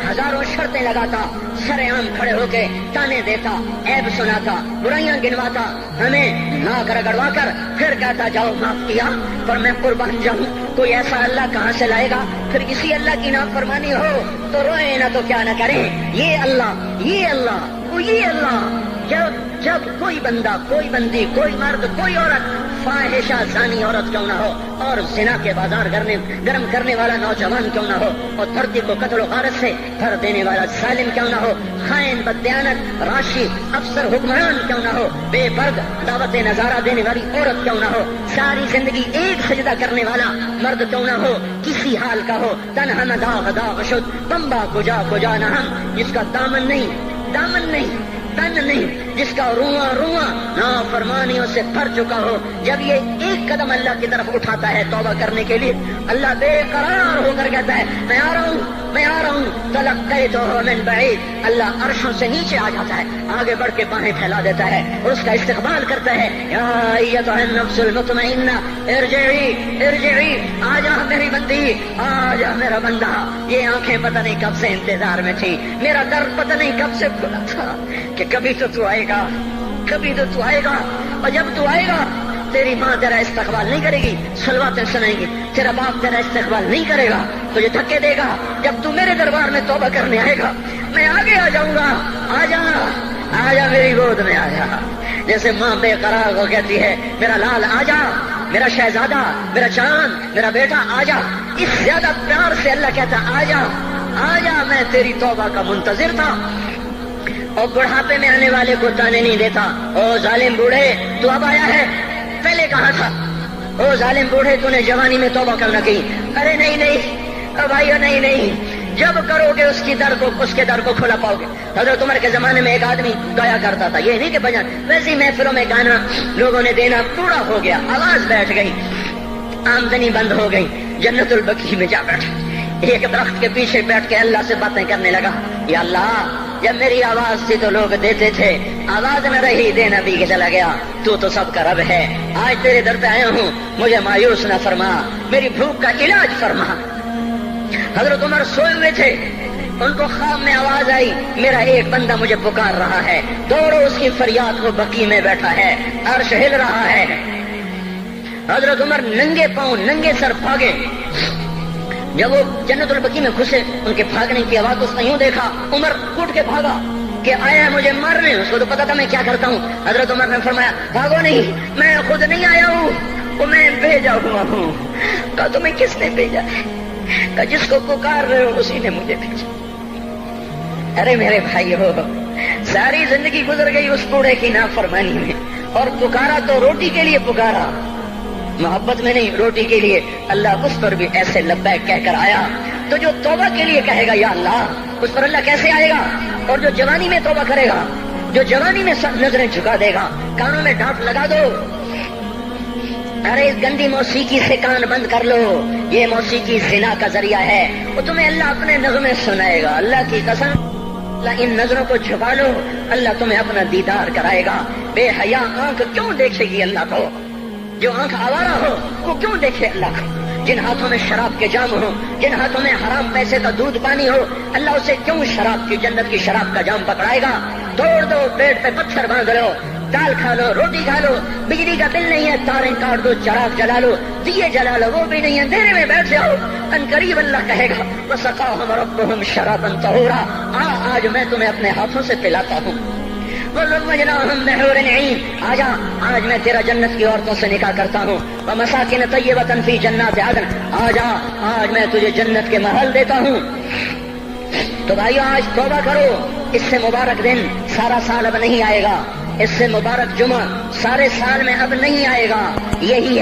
ہزاروں شرطیں لگاتا، سر عام کھڑے ہو کے تانے دیتا، عیب سناتا، برائیاں گنواتا، ہمیں ناک رگڑوا کر پھر کہتا جاؤ معاف کیا پر میں قربان جاؤں. کوئی ایسا اللہ کہاں سے لائے گا؟ پھر کسی اللہ کی نافرمانی ہو تو روئے نہ تو کیا نہ کریں. یہ اللہ، یہ اللہ، یہ اللہ. جب کوئی بندہ، کوئی بندی، کوئی مرد، کوئی عورت فاحشہ زانی عورت کیوں نہ ہو، اور زنا کے بازار گرم کرنے والا نوجوان کیوں نہ ہو، اور دھرتی کو قتل و غارت سے بھر دینے والا ظالم کیوں نہ ہو، خائن، بددیانت، راشی، افسر، حکمران کیوں نہ ہو، بے پرد دعوت نظارہ دینے والی عورت کیوں نہ ہو، ساری زندگی ایک سجدہ کرنے والا مرد کیوں نہ ہو، کسی حال کا ہو، تنہا داغ داغ شد بمبا کجا نہ ہم، جس کا دامن نہیں، تن نہیں، جس کا رواں نافرمانیوں سے بھر چکا ہو. جب یہ ایک قدم اللہ کی طرف اٹھاتا ہے توبہ کرنے کے لیے، اللہ بے قرار ہو کر کہتا ہے میں آ رہا ہوں. تلقیتہ من بعید، اللہ عرشوں سے نیچے آ جاتا ہے، آگے بڑھ کے باہیں پھیلا دیتا ہے اور اس کا استقبال کرتا ہے. یا ایتھا النفس المطمئنہ ارجعی، آ جا میری بندی، آ جا میرا بندہ. یہ آنکھیں پتہ نہیں کب سے انتظار میں تھی، میرا در پتہ نہیں کب سے کھلا تھا کہ کبھی تو آئے گا، کبھی تو آئے گا. اور جب تو آئے گا تیری ماں تیرا استقبال نہیں کرے گی، صلواتیں سنائیں گی، تیرا باپ تیرا استقبال نہیں کرے گا، تجھے دھکے دے گا. جب تو میرے دربار میں توبہ کرنے آئے گا میں آگے آ جاؤں گا. آ جا میری گود میں آ جا. جیسے ماں بے قرار کو کہتی ہے میرا لال آ جا، میرا شہزادہ، میرا چاند، میرا بیٹا آ جا، اس زیادہ پیار سے اللہ کہتا آ جا، میں تیری توبہ کا منتظر تھا. اور بڑھاپے میں آنے والے کو تانے نہیں دیتا. او ظالم بوڑھے تو اب آیا ہے، پہلے کہا تھا. او ظالم بوڑھے تو نے جوانی میں توبہ کرنا کی. ارے نہیں بھائیو، نہیں، جب کرو گے اس کے در کو کھلا پاؤ گے. حضرت عمر کے زمانے میں ایک آدمی گایا کرتا تھا، یہ نہیں کہ بجان، ویسی محفلوں میں گانا لوگوں نے دینا پورا ہو گیا، آواز بیٹھ گئی، آمدنی بند ہو گئی. جنت البقیع میں جا بیٹھا، ایک درخت کے پیچھے بیٹھ کے اللہ سے باتیں کرنے لگا. یا اللہ، جب میری آواز تھی تو لوگ دیتے تھے، آواز نہ رہی دینا بھی کہ چلا گیا. تو سب کا رب ہے. آج تیرے در پہ آیا ہوں، مجھے مایوس نہ فرما، میری بھوک کا علاج فرما. حضرت عمر سوئے ہوئے تھے، ان کو خواب میں آواز آئی میرا ایک بندہ مجھے پکار رہا ہے. دوڑو اس کی فریاد، وہ بقیع میں بیٹھا ہے، عرش ہل رہا ہے. حضرت عمر ننگے پاؤں ننگے سر بھاگے. جب وہ جنت البقیع میں گھسے ان کے بھاگنے کی آواز کو اس نے یوں دیکھا، عمر اٹھ کے بھاگا کہ آیا ہے مجھے مارنے. اس کو تو پتا تھا میں کیا کرتا ہوں. حضرت عمر نے فرمایا بھاگو نہیں، میں خود نہیں آیا ہوں، وہ میں بھیجا ہوا ہوں. کہا تمہیں کس نے بھیجا ہے؟ کہا جس کو پکار رہے ہو اسی نے مجھے بھیجا. ارے میرے بھائی ہو، ساری زندگی گزر گئی اس بوڑھے کی نافرمانی میں، اور پکارا تو روٹی کے لیے پکارا، محبت میں نہیں، روٹی کے لیے. اللہ اس پر بھی ایسے لبیک کہہ کر آیا. تو جو توبہ کے لیے کہے گا یا اللہ، اس پر اللہ کیسے آئے گا؟ اور جو جوانی میں توبہ کرے گا، جو جوانی میں سب نظریں جھکا دے گا، کانوں میں ڈانٹ لگا دو، ارے اس گندی موسیقی سے کان بند کر لو، یہ موسیقی زنا کا ذریعہ ہے، وہ تمہیں اللہ اپنے نغمے سنائے گا. اللہ کی قسم، اللہ ان نظروں کو چھپا لو، اللہ تمہیں اپنا دیدار کرائے گا. بے حیا آنکھ کیوں دیکھے گی اللہ کو؟ جو آنکھ آوارہ ہو وہ کیوں دیکھے اللہ کو؟ جن ہاتھوں میں شراب کے جام ہو، جن ہاتھوں میں حرام پیسے کا دودھ پانی ہو، اللہ اسے کیوں شراب کی، جنت کی شراب کا جام پکڑائے گا؟ توڑ دو، پیٹ پہ پتھر باندھ لو، دال کھا لو، روٹی کھا لو، بجلی کا بل نہیں ہے تاریں کاٹ دو، چراغ جلا لو، دیے جلا لو، وہ بھی نہیں ہے، اندھیرے میں بیٹھ جاؤ، ان قریب اللہ کہے گا وسقاہم ربہم شرابا طہورا، آج میں تمہیں اپنے ہاتھوں سے پلاتا ہوں، وزوجناہم بحور عین، آج میں تیرا جنت کی عورتوں سے نکاح کرتا ہوں، ومساکن طیبۃ فی جنات عدن، آج میں تجھے جنت کے محل دیتا ہوں۔ تو بھائیو آج توبہ کرو، اس سے مبارک دن سارا سال اب نہیں آئے گا، اس سے مبارک جمعہ سارے سال میں اب نہیں آئے گا، یہی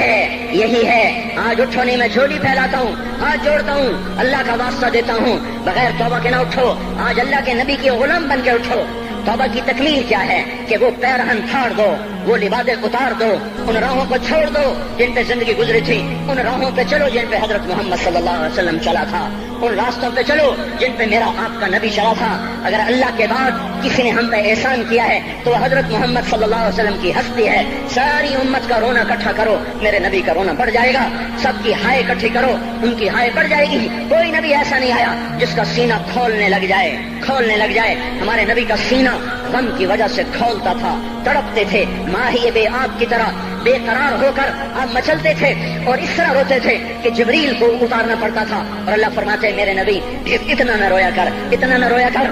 ہے۔ آج اٹھو نہیں میں جھولی پھیلاتا ہوں، ہاتھ جوڑتا ہوں، اللہ کا واسطہ دیتا ہوں، بغیر توبہ کے نہ اٹھو، آج اللہ کے نبی کے غلام بن کے اٹھو۔ توبہ کی تکمیل کیا ہے کہ وہ پیرہن پھاڑ دو، وہ لبادیں اتار دو، ان راہوں کو چھوڑ دو جن پہ زندگی گزری تھی، ان راہوں پہ چلو جن پہ حضرت محمد صلی اللہ علیہ وسلم چلا تھا، ان راستوں پہ چلو جن پہ میرا آپ کا نبی چلا تھا۔ اگر اللہ کے بعد کسی نے ہم پہ احسان کیا ہے تو وہ حضرت محمد صلی اللہ علیہ وسلم کی ہستی ہے۔ ساری امت کا رونا اکٹھا کرو، میرے نبی کا رونا بڑھ جائے گا، سب کی ہائے اکٹھی کرو، ان کی ہائے بڑھ جائے گی۔ کوئی نبی ایسا نہیں آیا جس کا سینہ کھولنے لگ جائے۔ ہمارے نبی کا سینہ غم کی وجہ سے کھولتا تھا، تڑپتے تھے، ماہی بے آب کی طرح بے قرار ہو کر آپ مچلتے تھے اور اس طرح روتے تھے کہ جبریل کو اتارنا پڑتا تھا، اور اللہ فرماتے میرے نبی اتنا نہ رویا کر۔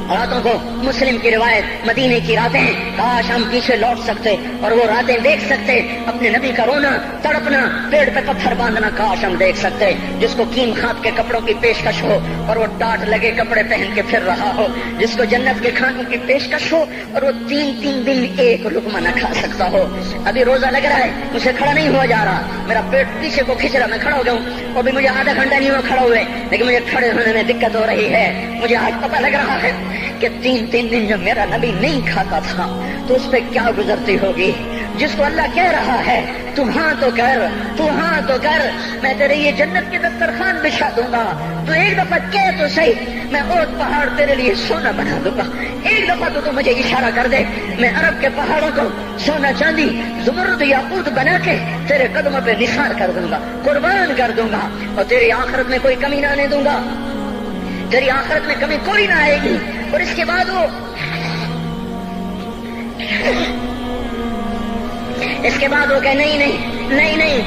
راتوں کو مسلم کی روایت مدینے کی راتیں، کاش ہم پیچھے لوٹ سکتے اور وہ راتیں دیکھ سکتے، اپنے نبی کا رونا تڑپنا، پیڑ پہ پتھر باندھنا کاش ہم دیکھ سکتے، جس کو کیم خواب کے کپڑوں کی پیشکش ہو اور وہ ٹاٹ لگے کپڑے پہن کے پھر رہا ہو، جس کو جنت کے کھانوں کی پیشکش ہو اور وہ تین دن ایک لقمہ نہ کھا سکتا ہو۔ ابھی روزہ لگ رہا ہے، مجھے کھڑا نہیں ہوا جا رہا، میرا پیٹ پیچھے کو کھینچ رہا، میں کھڑا ہو گیا ہوں، اور بھی مجھے آدھا گھنٹہ نہیں ہوا کھڑا ہوئے، لیکن مجھے کھڑے ہونے میں دقت ہو رہی ہے۔ مجھے آج پتہ لگ رہا ہے کہ تین دن جب میرا نبی نہیں کھاتا تھا تو اس پہ کیا گزرتی ہوگی، جس کو اللہ کہہ رہا ہے تو ہاں تو کر، میں تیرے یہ جنت کے دسترخوان بچھا دوں گا، تو ایک دفعہ کہہ تو صحیح، میں اوت پہاڑ تیرے لیے سونا بنا دوں گا، ایک دفعہ تو مجھے اشارہ کر دے، میں عرب کے پہاڑوں کو سونا چاندی زمرد یاقوت بنا کے تیرے قدموں پہ نثار کر دوں گا، قربان کر دوں گا، اور تیری آخرت میں کوئی کمی نہ آنے دوں گا، تیری آخرت میں کمی کوئی نہ آئے گی۔ اور اس کے بعد وہ کہ نہیں،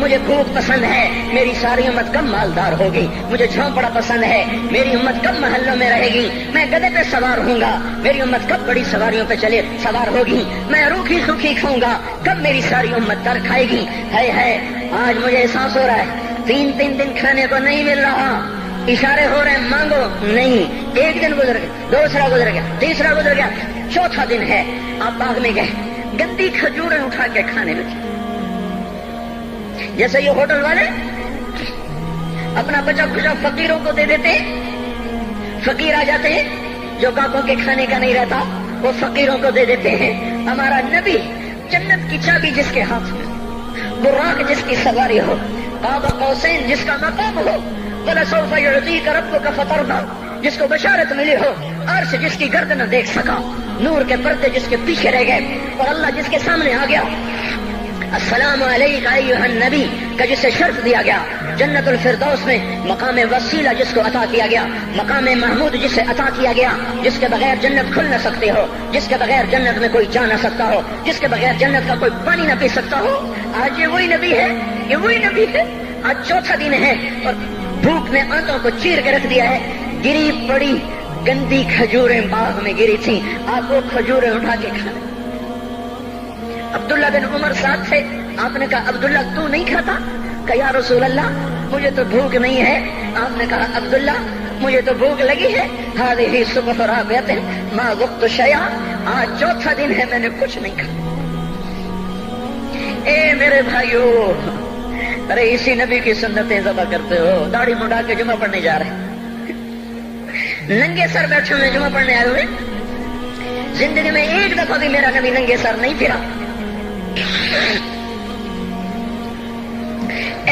مجھے بھوک پسند ہے، میری ساری امت کم مالدار ہوگی، مجھے جھونپڑا پسند ہے، میری امت کم محلوں میں رہے گی، میں گدھے پہ سوار ہوں گا، میری امت کب بڑی سواریوں پہ سوار ہوگی، میں روکھی سوکھی کھاؤں گا، کب میری ساری امت تر کھائے گی۔ ہے آج مجھے احساس ہو رہا ہے، تین دن کھانے کو نہیں مل رہا، اشارے ہو رہے ہیں مانگو نہیں، ایک دن گزر گیا، دوسرا گزر گیا، تیسرا گزر گیا، چوتھا دن ہے، آپ باغ میں گئے، گندی کھجوریں اٹھا کے کھانے لگے، جیسے یہ ہوٹل والے اپنا بچا کھچا فقیروں کو دے دیتے، فقیر آ جاتے ہیں جو کاکوں کے کھانے کا نہیں رہتا، وہ فقیروں کو دے دیتے ہیں۔ ہمارا نبی جنت کی چابی جس کے ہاتھ میں، براق جس کی سواری ہو، قاب قوسین جس کا مقام ہو، وَلَسَوْفَ يُعْطِيكَ رَبُّكَ فَتَرْضَىٰ جس کو بشارت ملی ہو، عرش جس کی گرد نہ دیکھ سکا، نور کے پردے جس کے پیچھے رہ گئے، اور اللہ جس کے سامنے آ گیا، السلام علیک ایھا النبی کا جسے شرف دیا گیا، جنت الفردوس میں مقام وسیلہ جس کو عطا کیا گیا، مقام محمود جسے عطا کیا گیا، جس کے بغیر جنت کھل نہ سکتی ہو، جس کے بغیر جنت میں کوئی جا نہ سکتا ہو، جس کے بغیر جنت کا کوئی پانی نہ پی سکتا ہو، آج یہ وہی نبی ہے، آج چوتھا دن ہے اور بھوک نے آنتوں کو چیر کے رکھ دیا ہے، گری پڑی گندی کھجوریں باغ میں گری تھیں، آپ وہ کھجوریں اٹھا کے کھا لیں۔ عبداللہ بن عمر ساتھ تھے، آپ نے کہا عبداللہ تو نہیں کھاتا؟ کہ یا رسول اللہ مجھے تو بھوک نہیں ہے۔ آپ نے کہا عبداللہ مجھے تو بھوک لگی ہے، ہذہ صبح رابعۃ ما ذقت شیئا، آج چوتھا دن ہے میں نے کچھ نہیں کھایا۔ اے میرے بھائیو، ارے اسی نبی کی سنتیں ذبح کرتے ہو، داڑھی منڈا کے جمعہ پڑھنے جا رہے ہیں، ننگے سر بیٹھے ہوئے جمعہ پڑھنے آئے ہوئے، زندگی میں ایک دفعہ بھی میرا نبی ننگے سر نہیں پھرا،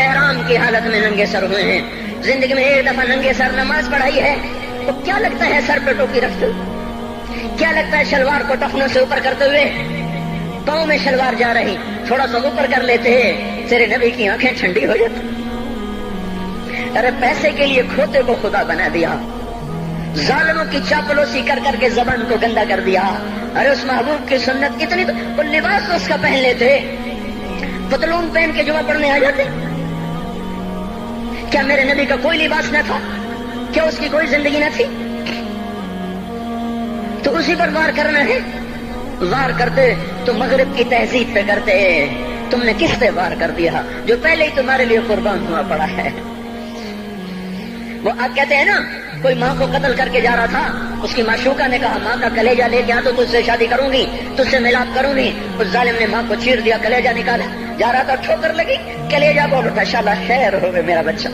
احرام کی حالت میں ننگے سر ہوئے ہیں، زندگی میں ایک دفعہ ننگے سر نماز پڑھائی ہے، تو کیا لگتا ہے سر پہ ٹوپی رکھتے ہوئے، کیا لگتا ہے شلوار کو ٹخنوں سے اوپر کرتے ہوئے، پاؤں میں شلوار جا رہی، تھوڑا سا اوپر کر لیتے ہیں، تیرے نبی کی آنکھیں ٹھنڈی ہو جاتی۔ ارے پیسے کے لیے کھوتے کو خدا بنا دیا، ظالموں کی چاپلوسی کر کر کے زبان کو گندا کر دیا. ارے اس محبوب کی سنت اتنی تو وہ لباس تو اس کا پہن لیتے, پتلون پہن کے جمعہ پڑھنے آ جاتے. کیا میرے نبی کا کوئی لباس نہ تھا؟ کیا اس کی کوئی زندگی نہ تھی؟ تو اسی پر وار کرنا ہے. وار کرتے تو مغرب کی تہذیب پہ کرتے. تم نے کس پہ وار کر دیا جو پہلے ہی تمہارے لیے قربان ہوا پڑا ہے؟ وہ آپ کہتے ہیں نا, کوئی ماں کو قتل کر کے جا رہا تھا, اس کی معشوقہ نے کہا ماں کا کلیجہ لے کے آ تو تجھ سے شادی کروں گی, تجھ سے ملاپ کروں گی. اس ظالم نے ماں کو چیر دیا, کلیجہ نکالا, جا رہا تھا ٹھوکر لگی, کلیجہ بول اٹھا, شالا خیر ہو گئے میرا بچہ.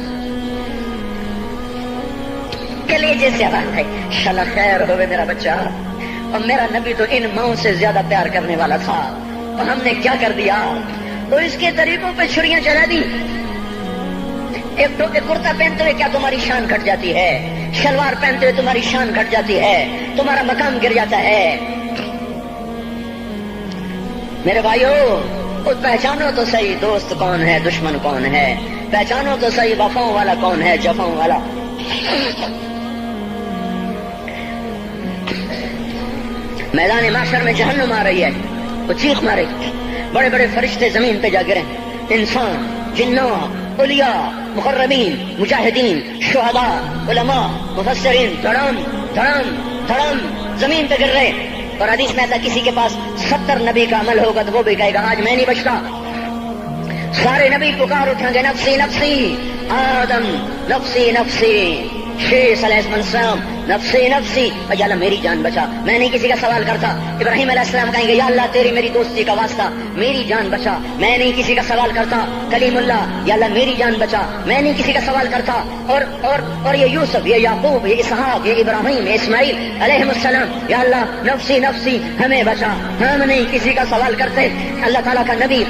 کلیجے سے آواز ہے, شالا خیر ہو گئے میرا بچہ. اور میرا نبی تو ان ماؤں سے زیادہ پیار کرنے والا تھا, اور ہم نے کیا کر دیا؟ تو اس کے طریقوں پہ چھریاں چلا دی. ایک کرتا پہنتے ہوئے کیا تمہاری شان گھٹ جاتی ہے؟ شلوار پہنتے ہوئے تمہاری شان گھٹ جاتی ہے, تمہارا مقام گر جاتا ہے. میرے بھائیو, پہچانو تو صحیح دوست کون ہے, دشمن کون ہے. پہچانو تو صحیح وفاؤں والا کون ہے, جفاؤں والا. میدان معاشر میں جہنم آ رہی ہے, وہ چیخ مارے, بڑے بڑے فرشتے زمین پہ جا گرے, انسان, جنوں, اولیاء, مقربین, مجاہدین, شہداء, علماء, مفسرین, دھڑام دھڑام دھڑام زمین پہ گر رہے. اور حدیث میں آتا کسی کے پاس 70 نبی کا عمل ہوگا تو وہ بھی کہے گا آج میں نہیں بچتا. سارے نبی پکار اٹھیں گے, نفسی نفسی, آدم نفسی نفسی, شیخ علیہ السلام نفسی نفسی, یا اللہ میری جان بچا, میں نہیں کسی کا سوال کرتا. ابراہیم علیہ السلام کہیں گے یا اللہ تیری میری دوستی کا واسطہ میری جان بچا, میں نہیں کسی کا سوال کرتا. کلیم اللہ, یا اللہ میری جان بچا, میں نہیں کسی کا سوال کرتا. اور یہ یوسف, یہ یعقوب, یہ اسحاق, یہ ابراہیم, یہ اسماعیل علیہ السلام, یا اللہ نفسی نفسی ہمیں بچا, ہم نہیں کسی کا سوال کرتے. اللہ تعالیٰ کا نبی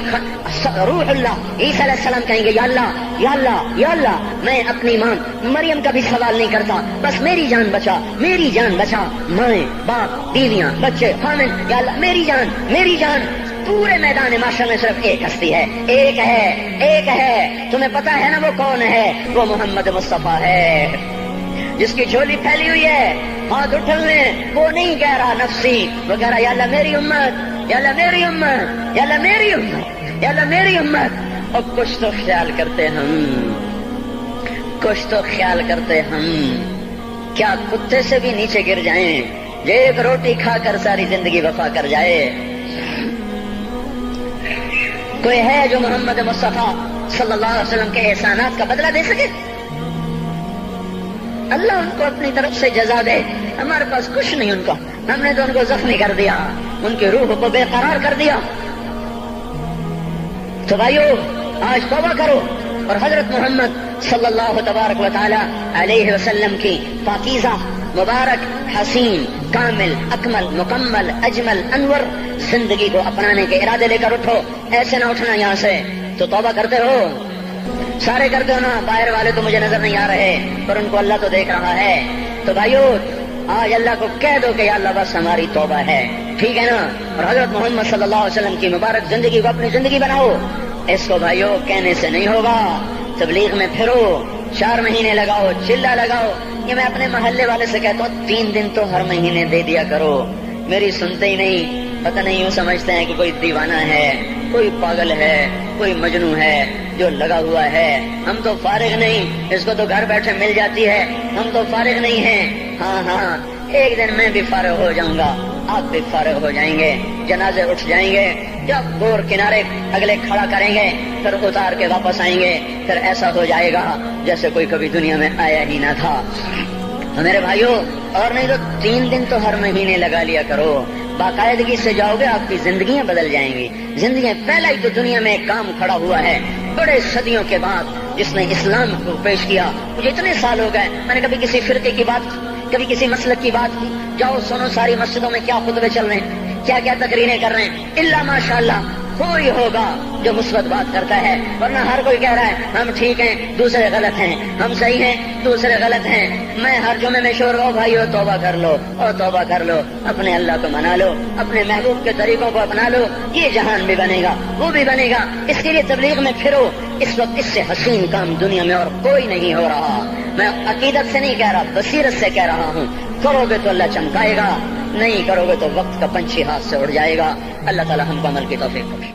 روح اللہ عیسیٰ علیہ السلام کہیں گے یا اللہ یا اللہ یا اللہ, میں اپنی ماں مریم کا بھی سوال نہیں کرتا, بس میری جان بچا, میری جان بچا. مائیں, باپ, بیویاں, بچے, خامن, یا اللہ میری جان میری جان. پورے میدان معاشر میں صرف ایک ہستی ہے, ایک ہے, ایک ہے. تمہیں پتا ہے نا وہ کون ہے؟ وہ محمد مصطفیٰ ہے, جس کی جھولی پھیلی ہوئی ہے, ہاتھ اٹھلنے. وہ نہیں کہہ رہا نفسی, وہ کہہ رہا یا اللہ میری امت, یا اللہ میری امت, یا اللہ میری امت, یا اللہ میری امت. اور کچھ تو خیال کرتے ہم, کچھ تو خیال کرتے ہم. کیا کتے سے بھی نیچے گر جائیں, ایک روٹی کھا کر ساری زندگی وفا کر جائے؟ کوئی ہے جو محمد مصطفیٰ صلی اللہ علیہ وسلم کے احسانات کا بدلہ دے سکے؟ اللہ ان کو اپنی طرف سے جزا دے, ہمارے پاس کچھ نہیں ان کا. ہم نے تو ان کو زخمی کر دیا, ان کی روح کو بے قرار کر دیا. تو بھائیو آج توبہ کرو اور حضرت محمد صلی اللہ تبارک و تعالی علیہ وسلم کی پاکیزہ, مبارک, حسین, کامل, اکمل, مکمل, اجمل, انور زندگی کو اپنانے کے ارادے لے کر اٹھو. ایسے نہ اٹھنا یہاں سے. تو توبہ کرتے ہو, سارے کرتے ہو نا, باہر والے تو مجھے نظر نہیں آ رہے پر ان کو اللہ تو دیکھ رہا ہے. تو بھائیو آج اللہ کو کہہ دو کہ یا اللہ بس ہماری توبہ ہے, ٹھیک ہے نا. اور حضرت محمد صلی اللہ علیہ وسلم کی مبارک زندگی کو اپنی زندگی بناؤ. اس کو بھائیو کہنے سے نہیں ہوگا. تبلیغ میں پھرو, 4 مہینے لگاؤ, چلا لگاؤ. یہ میں اپنے محلے والے سے کہتا ہوں 3 دن تو ہر مہینے دے دیا کرو. میری سنتے ہی نہیں, پتہ نہیں یوں سمجھتے ہیں کہ کوئی دیوانہ ہے, کوئی پاگل ہے, کوئی مجنوں ہے جو لگا ہوا ہے. ہم تو فارغ نہیں, اس کو تو گھر بیٹھے مل جاتی ہے, ہم تو فارغ نہیں ہیں. ہاں ہاں, ایک دن میں بھی فارغ ہو جاؤں گا, آپ بھی فارغ ہو جائیں گے, جنازے اٹھ جائیں گے, جب گور کنارے اگلے کھڑا کریں گے پھر اتار کے واپس آئیں گے, پھر ایسا ہو جائے گا جیسے کوئی کبھی دنیا میں آیا ہی نہ تھا. میرے بھائیوں, اور نہیں تو 3 دن تو ہر مہینے لگا لیا کرو. باقاعدگی سے جاؤ گے, آپ کی زندگیاں بدل جائیں گی. زندگیاں پہلا ہی تو دنیا میں ایک کام کھڑا ہوا ہے بڑے صدیوں کے بعد, جس نے اسلام کو پیش کیا. مجھے اتنے سال ہو گئے, میں نے کبھی کسی فرقے کی بات, کبھی کسی مسلک کی بات کی. جاؤ سنو ساری مسجدوں میں کیا خطبے چل رہے ہیں, کیا کیا تقریریں کر رہے ہیں. اللہ ماشاء اللہ کوئی ہوگا جو مثبت بات کرتا ہے، ورنہ ہر کوئی کہہ رہا ہے ہم ٹھیک ہیں دوسرے غلط ہیں، ہم صحیح ہیں دوسرے غلط ہیں۔ میں ہر جمعے میں شور ہو بھائیو توبہ کر لو اور توبہ کر لو، اپنے اللہ کو منا لو، اپنے محبوب کے طریقوں کو اپنا لو، یہ جہان بھی بنے گا وہ بھی بنے گا۔ اس کے لیے تبلیغ میں پھرو، اس وقت اس سے حسین کام دنیا میں اور کوئی نہیں ہو رہا۔ میں عقیدت سے نہیں کہہ رہا، بصیرت سے کہہ رہا ہوں، کرو گے تو اللہ چمکائے گا، نہیں کرو گے تو وقت کا پنچھی ہاتھ سے اڑ جائے گا۔ اللہ تعالی ہم کو عمل کی توفیق بخشے۔